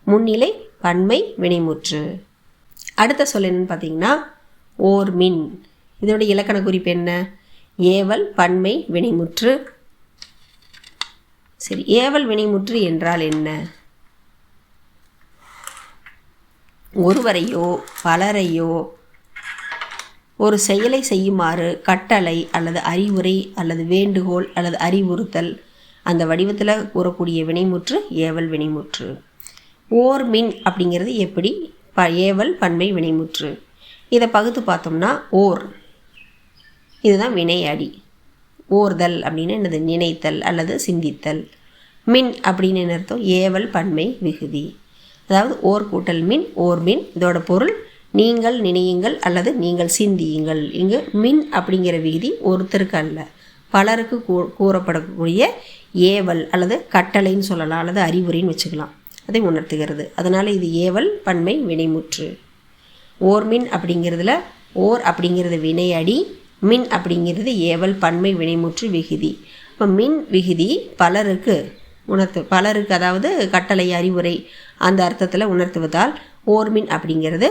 முன்னிலை பன்மை வினைமுற்று. அடுத்த சொல் என்னன்னு பார்த்தீங்கன்னா ஓர்மின். இதோட இலக்கண குறிப்பு என்ன? ஏவல் பன்மை வினைமுற்று. சரி, ஏவல் வினைமுற்று என்றால் என்ன? ஒருவரையோ பலரையோ ஒரு செயலை செய்யுமாறு கட்டளை அல்லது அறிவுரை அல்லது வேண்டுகோள் அல்லது அறிவுறுத்தல் அந்த வடிவத்தில் கூறக்கூடிய வினைமுற்று ஏவல் வினைமுற்று. ஓர்மின் அப்படிங்கிறது எப்படி? ஏவல் பன்மை வினைமுற்று. இதை பகுத்து பார்த்தோம்னா ஓர், இதுதான் வினையடி. ஓர்தல் அப்படின்னு என்னது? நினைத்தல் அல்லது சிந்தித்தல். மின் அப்படின்னு என்ன அர்த்தம்? ஏவல் பன்மை விகுதி. அதாவது ஓர் கூட்டல் மின், ஓர் மின். இதோட பொருள் நீங்கள் நினையுங்கள் அல்லது நீங்கள் சிந்தியுங்கள். இங்கு மின் அப்படிங்கிற விகுதி ஒருத்தருக்கு அல்ல, பலருக்கு கூறப்படக்கூடிய ஏவல் அல்லது கட்டளைன்னு சொல்லலாம், அல்லது அறிவுரைன்னு வச்சுக்கலாம். அதை உணர்த்துகிறது. அதனால் இது ஏவல் பன்மை வினைமுற்று. ஓர் மின் அப்படிங்கிறதுல ஓர் அப்படிங்கிறது வினையடி, மின் அப்படிங்கிறது ஏவல் பன்மை வினைமுற்று விகுதி. இப்போ மின் விகுதி பலருக்கு பலருக்கு அதாவது கட்டளை அறிவுரை அந்த அர்த்தத்தில் உணர்த்துவதால் ஓர்மின் அப்படிங்கிறது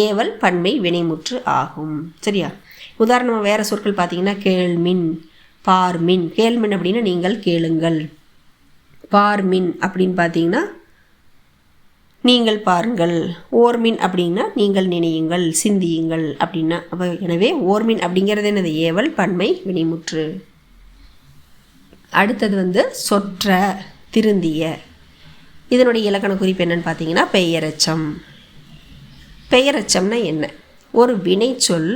ஏவல் பன்மை வினைமுற்று ஆகும். சரியா? உதாரணமாக வேறு சொற்கள் பார்த்தீங்கன்னா கேள்மின், பார்மின். கேள்மின் அப்படின்னா நீங்கள் கேளுங்கள். பார்மின் அப்படின்னு பார்த்தீங்கன்னா நீங்கள் பாருங்கள். ஓர்மின் அப்படின்னா நீங்கள் நினையுங்கள், சிந்தியுங்கள் அப்படின்னா. அப்போ எனவே ஓர்மின் அப்படிங்கிறது என்னது? ஏவல் பன்மை வினைமுற்று. அடுத்தது சொற்ற, திருந்திய. இதனுடைய இலக்கண குறிப்பு என்னன்னு பார்த்தீங்கன்னா பெயரெச்சம். பெயரெச்சம்னா என்ன? ஒரு வினைச்சொல்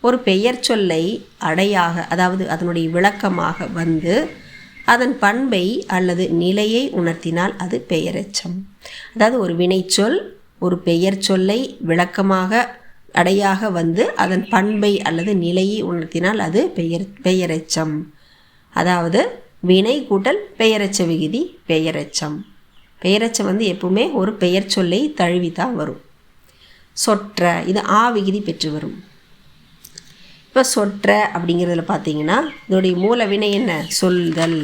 ஒரு பெயர் சொல்லை அடையாக, அதாவது அதனுடைய விளக்கமாக வந்து அதன் பண்பை அல்லது நிலையை உணர்த்தினால் அது பெயரெச்சம். அதாவது ஒரு வினைச்சொல் ஒரு பெயர் சொல்லை விளக்கமாக அடையாக வந்து அதன் பண்பை அல்லது நிலையை உணர்த்தினால் அது பெயரெச்சம். அதாவது வினை கூட்டல் பெயரெச்ச விகுதி பெயரெச்சம். பெயரெச்சம் எப்பவுமே ஒரு பெயர் சொல்லை தழுவித்தான் வரும். சொற்ற, இது ஆ விகுதி பெற்று வரும். இப்போ சொற்ற அப்படிங்கிறதுல பார்த்தீங்கன்னா இதோடைய மூல வினை என்ன? சொல்தல்.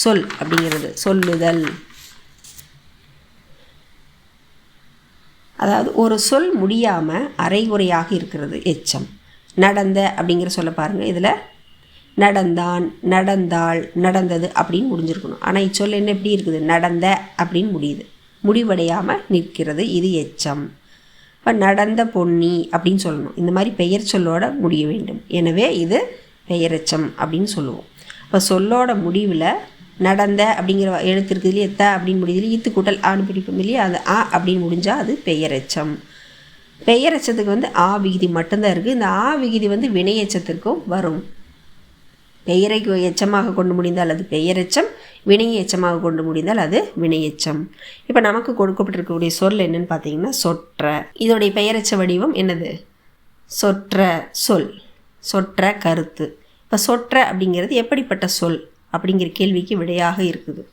சொல் அப்படிங்கிறது சொல்லுதல். அதாவது ஒரு சொல் முடியாமல் அரைகுறையாக இருக்கிறது எச்சம். நடந்த அப்படிங்கிற சொல்ல பாருங்கள், இதில் நடந்தான், நடந்தாள், நடந்தது அப்படின்னு முடிஞ்சிருக்கணும். ஆனால் இச்சொல் என்ன எப்படி இருக்குது? நடந்த அப்படின்னு முடியுது, முடிவடையாமல் நிற்கிறது. இது எச்சம். இப்போ நடந்த பொன்னி அப்படின்னு சொல்லணும். இந்த மாதிரி பெயர் சொல்லோட முடிய வேண்டும். எனவே இது பெயரெச்சம் அப்படின்னு சொல்லுவோம். இப்போ சொல்லோட முடிவில் நடந்த அப்படிங்கிற எழுத்து இருக்குது இல்லையா? த அப்படின்னு முடியுது, ஈத்து கூட்டல் ஆண் பிடிப்போம் இல்லையா? அது ஆ அப்படின்னு முடிஞ்சால் அது பெயரெச்சம். பெயரெச்சத்துக்கு ஆ விகுதி மட்டும்தான் இருக்குது. இந்த ஆ விகுதி வினையெச்சத்திற்கும் வரும். பெயரை எச்சமாக கொண்டு முடிந்தால் அது பெயரெச்சம், வினையை எச்சமாக கொண்டு முடிந்தால் அது வினையெச்சம். இப்போ நமக்கு கொடுக்கப்பட்டிருக்கக்கூடிய சொல் என்னன்னு பார்த்தீங்கன்னா சொற்ற. இதோடைய பெயரெச்ச வடிவம் என்னது? சொற்ற சொல், சொற்ற கருத்து. இப்போ சொற்ற அப்படிங்கிறது எப்படிப்பட்ட சொல் அப்படிங்கிற கேள்விக்கு விடையாக இருக்குது.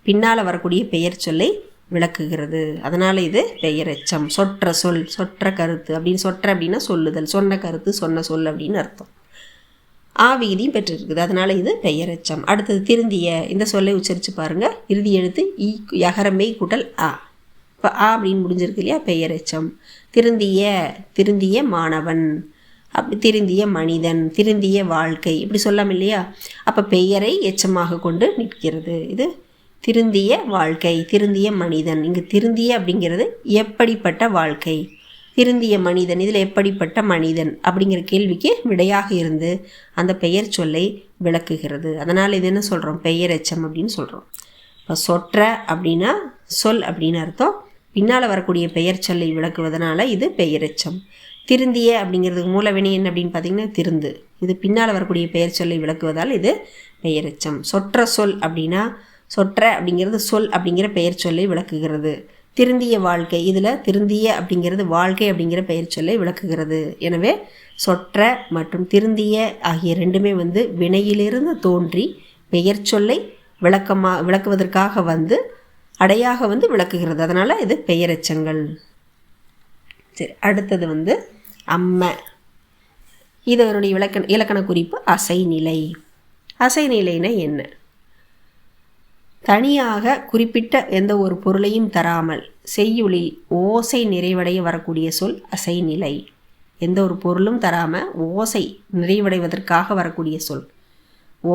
பின்னால் வரக்கூடிய பெயர் சொல்லை விளக்குகிறது. அதனால் இது பெயரெச்சம். சொற்ற சொல், சொற்ற கருத்து அப்படின்னு. சொற்ற அப்படின்னா சொல்லுதல், சொன்ன கருத்து, சொன்ன சொல் அப்படின்னு அர்த்தம். ஆ விகுதியும் பெற்றிருக்குது. அதனால் இது பெயரெச்சம். அடுத்தது திருந்திய. இந்த சொல்லை உச்சரித்து பாருங்கள். இறுதி எழுத்து ஈ யகரமே கூட்டல் ஆ. இப்போ ஆ அப்படின்னு முடிஞ்சிருக்கு இல்லையா? பெயரெச்சம். திருந்திய, திருந்திய மாணவன், அப்படி திருந்திய மனிதன், திருந்திய வாழ்க்கை, இப்படி சொல்லாமல் இல்லையா? அப்போ பெயரை எச்சமாக கொண்டு நிற்கிறது. இது திருந்திய வாழ்க்கை, திருந்திய மனிதன். இங்கு திருந்திய அப்படிங்கிறது எப்படிப்பட்ட வாழ்க்கை, திருந்திய மனிதன் இதில் எப்படிப்பட்ட மனிதன் அப்படிங்கிற கேள்விக்கு விடையாக இருந்து அந்த பெயர் சொல்லை விளக்குகிறது. அதனால் இது என்ன சொல்கிறோம்? பெயரெச்சம் அப்படின்னு சொல்கிறோம். இப்போ சொற்ற அப்படின்னா சொல் அப்படின்னு அர்த்தம். பின்னால் வரக்கூடிய பெயர் சொல்லை விளக்குவதனால இது பெயரெச்சம். திருந்திய அப்படிங்கிறதுக்கு மூலவினை என்ன அப்படின்னு பார்த்தீங்கன்னா திருந்து. இது பின்னால் வரக்கூடிய பெயர் சொல்லை விளக்குவதால் இது பெயரெச்சம். சொற்ற சொல் அப்படின்னா சொற்ற அப்படிங்கிறது சொல் அப்படிங்கிற பெயர் சொல்லை விளக்குகிறது. திருந்திய வாழ்க்கை, இதில் திருந்திய அப்படிங்கிறது வாழ்க்கை அப்படிங்கிற பெயர் சொல்லை விளக்குகிறது. எனவே சொற்ற மற்றும் திருந்திய ஆகிய ரெண்டுமே வினையிலிருந்து தோன்றி பெயர் சொல்லை விளக்குவதற்காக அடையாக விளக்குகிறது. அதனால் இது பெயரெச்சங்கள். சரி, அடுத்தது அம்ம. இதனுடைய இலக்கண குறிப்பு அசைநிலை. அசைநிலைனா என்ன? தனியாக குறிப்பிட்ட எந்த ஒரு பொருளையும் தராமல் செய்யுளில் ஓசை நிறைவடைய வரக்கூடிய சொல் அசைநிலை. எந்த ஒரு பொருளும் தராமல் ஓசை நிறைவடைவதற்காக வரக்கூடிய சொல்.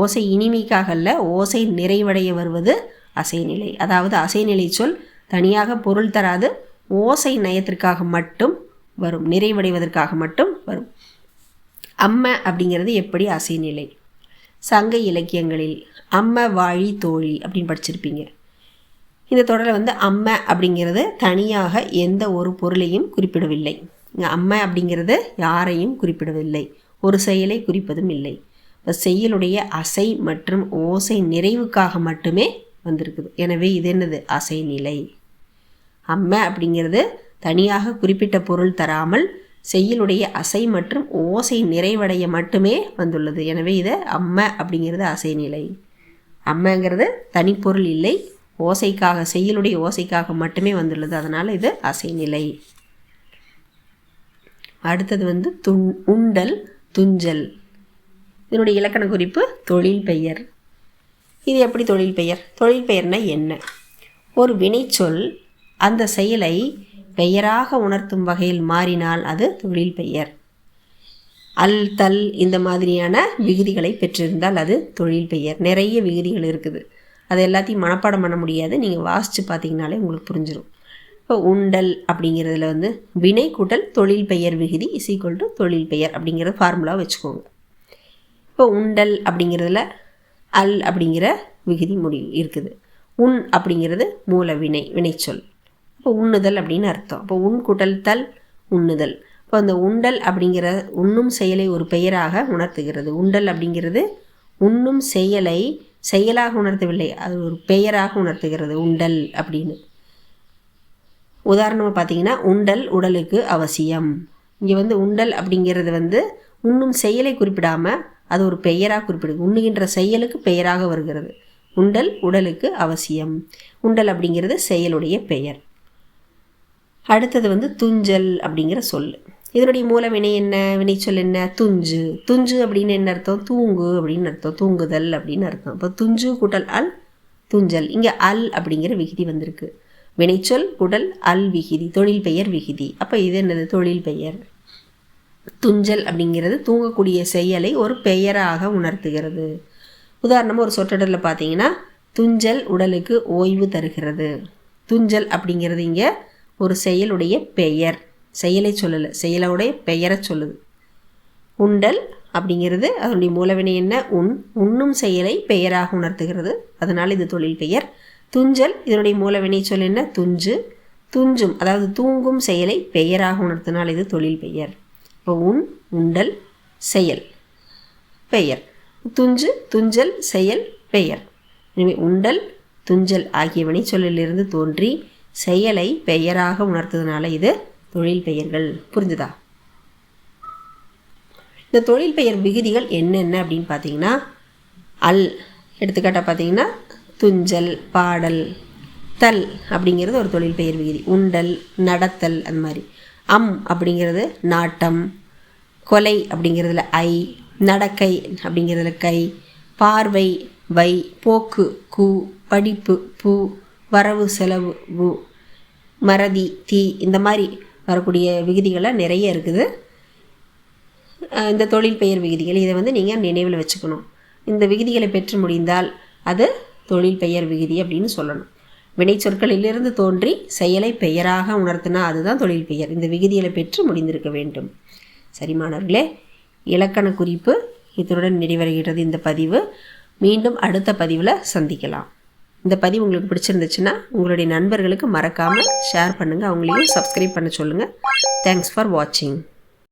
ஓசை இனிமைக்காக அல்ல, ஓசை நிறைவடைய வருவது அசைநிலை. அதாவது அசைநிலை சொல் தனியாக பொருள் தராது, ஓசை நயத்திற்காக மட்டும் வரும், நிறைவடைவதற்காக மட்டும் வரும். அம்ம அப்படிங்கிறது எப்படி அசைநிலை? சங்க இலக்கியங்களில் அம்ம வாழி தோழி அப்படின்னு படிச்சிருப்பீங்க. இந்த தொடரில் அம்ம அப்படிங்கிறது தனியாக எந்த ஒரு பொருளையும் குறிப்பிடவில்லை. இங்கே அம்மை அப்படிங்கிறது யாரையும் குறிப்பிடவில்லை, ஒரு செயலை குறிப்பதும் இல்லை. இப்போ செய்யுளுடைய அசை மற்றும் ஓசை நிறைவுக்காக மட்டுமே வந்திருக்குது. எனவே இது என்னது? அசைநிலை. அம்மை அப்படிங்கிறது தனியாக குறிப்பிட்ட பொருள் தராமல் செய்யுளுடைய அசை மற்றும் ஓசை நிறைவடைய மட்டுமே வந்துள்ளது. எனவே இது அம்மை அப்படிங்கிறது அசைநிலை. அம்மைங்கிறது தனிப்பொருள் இல்லை, ஓசைக்காக, செய்யுளுடைய ஓசைக்காக மட்டுமே வந்துள்ளது. அதனால் இது அசைநிலை. அடுத்தது உண்டல், துஞ்சல். இதனுடைய இலக்கண குறிப்பு தொழில் பெயர். இது எப்படி தொழில் பெயர்? தொழில் பெயர்னா என்ன? ஒரு வினைச்சொல் அந்த செயலை பெயராக உணர்த்தும் வகையில் மாறினால் அது தொழில் பெயர். அல், தல் இந்த மாதிரியான விகுதிகளை பெற்றிருந்தால் அது தொழில் பெயர். நிறைய விகுதிகள் இருக்குது, அது எல்லாத்தையும் மனப்பாடம் பண்ண முடியாது, நீங்கள் வாசித்து பார்த்தீங்கனாலே உங்களுக்கு புரிஞ்சிடும். இப்போ உண்டல் அப்படிங்கிறதுல வினை கூட்டல் தொழில் பெயர் விகுதி = தொழில் பெயர் அப்படிங்கிற ஃபார்முலா வச்சுக்கோங்க. இப்போ உண்டல் அப்படிங்கிறதுல அல் அப்படிங்கிற விகுதி இருக்குது. உண் அப்படிங்கிறது மூல வினைச்சொல். இப்போ உண்ணுதல் அப்படின்னு அர்த்தம். இப்போ உண் கூட்டல் தல் உண்ணுதல். இப்போ அந்த உண்டல் அப்படிங்கிற உண்ணும் செயலை ஒரு பெயராக உணர்த்துகிறது. உண்டல் அப்படிங்கிறது உண்ணும் செயலை செயலாக உணர்த்தவில்லை, அது ஒரு பெயராக உணர்த்துகிறது உண்டல் அப்படின்னு. உதாரணமாக பார்த்தீங்கன்னா உண்டல் உடலுக்கு அவசியம். இங்கே உண்டல் அப்படிங்கிறது உண்ணும் செயலை குறிப்பிடாமல் அது ஒரு பெயராக குறிப்பிடுது. உண்ணுகின்ற செயலுக்கு பெயராக வருகிறது. உண்டல் உடலுக்கு அவசியம். உண்டல் அப்படிங்கிறது செயலுடைய பெயர். அடுத்தது துஞ்சல் அப்படிங்கிற சொல். இதனுடைய மூல வினை என்ன? வினைச்சொல் என்ன? துஞ்சு. துஞ்சு அப்படின்னு என்ன அர்த்தம்? தூங்கு அப்படின்னு அர்த்தம், தூங்குதல் அப்படின்னு அர்த்தம். இப்போ துஞ்சு கூட்டல் அல் துஞ்சல். இங்கே அல் அப்படிங்கிற விகுதி வந்திருக்கு. வினைச்சொல் கூட்டல் அல் விகுதி, தொழில் பெயர் விகுதி. அப்போ இது என்னது? தொழில் பெயர். துஞ்சல் அப்படிங்கிறது தூங்கக்கூடிய செயலை ஒரு பெயராக உணர்த்துகிறது. உதாரணமாக ஒரு சொற்றொடரில் பார்த்தீங்கன்னா துஞ்சல் உடலுக்கு ஓய்வு தருகிறது. துஞ்சல் அப்படிங்கிறது இங்கே ஒரு செயலுடைய பெயர், செயலை சொல்லலை, செயலுடைய பெயரை சொல்லுது. உண்டல் அப்படிங்கிறது அதனுடைய மூலவினை என்ன? உண்ணும் செயலை பெயராக உணர்த்துகிறது, அதனால் இது தொழில் பெயர். துஞ்சல் இதனுடைய மூலவினை சொல் என்ன? துஞ்சு. துஞ்சும் அதாவது தூங்கும் செயலை பெயராக உணர்த்தினால் இது தொழில் பெயர். இப்போ உண்டல் செயல் பெயர், துஞ்சு துஞ்சல் செயல் பெயர். எனவே உண்டல் துஞ்சல் ஆகிய வினைச்சொல்லிலிருந்து தோன்றி செயலை பெயராக உணர்த்ததுனால இது தொழில் பெயர்கள். புரிஞ்சுதா? இந்த தொழில் பெயர் விகுதிகள் என்னென்ன அப்படின்னு பார்த்தீங்கன்னா அல், எடுத்துக்காட்டாக பார்த்தீங்கன்னா துஞ்சல், பாடல். தல் அப்படிங்கிறது ஒரு தொழில் பெயர் விகுதி. உண்டல், நடத்தல், அந்த மாதிரி. அப்படிங்கிறது நாட்டம். கொலை அப்படிங்கிறதுல ஐ, நடக்கை அப்படிங்கிறதுல கை, பார்வை வை, போக்கு கு, படிப்பு பூ, வரவு செலவு வு, மறதி தீ, இந்த மாதிரி வரக்கூடிய விகுதிகள்லாம் நிறைய இருக்குது. இந்த தொழில் பெயர் விகுதிகள் இதை நீங்கள் நினைவில் வச்சுக்கணும். இந்த விகுதிகளை பெற்று முடிந்தால் அது தொழில் பெயர் விகுதி அப்படின்னு சொல்லணும். வினைச்சொற்களிலிருந்து தோன்றி செயலை பெயராக உணர்த்தினா அதுதான் தொழில் பெயர். இந்த விகுதிகளை பெற்று முடிந்திருக்க வேண்டும். சரி மாணவர்களே, இலக்கண குறிப்பு இதனுடன் நிறைவடைகிறது இந்த பதிவு. மீண்டும் அடுத்த பதிவில் சந்திக்கலாம். இந்த பதிவு உங்களுக்கு பிடிச்சிருந்துச்சுன்னா உங்களுடைய நண்பர்களுக்கு மறக்காமல் ஷேர் பண்ணுங்கள், அவங்களையும் சப்ஸ்கிரைப் பண்ண சொல்லுங்கள். தேங்க்ஸ் ஃபார் வாட்சிங்.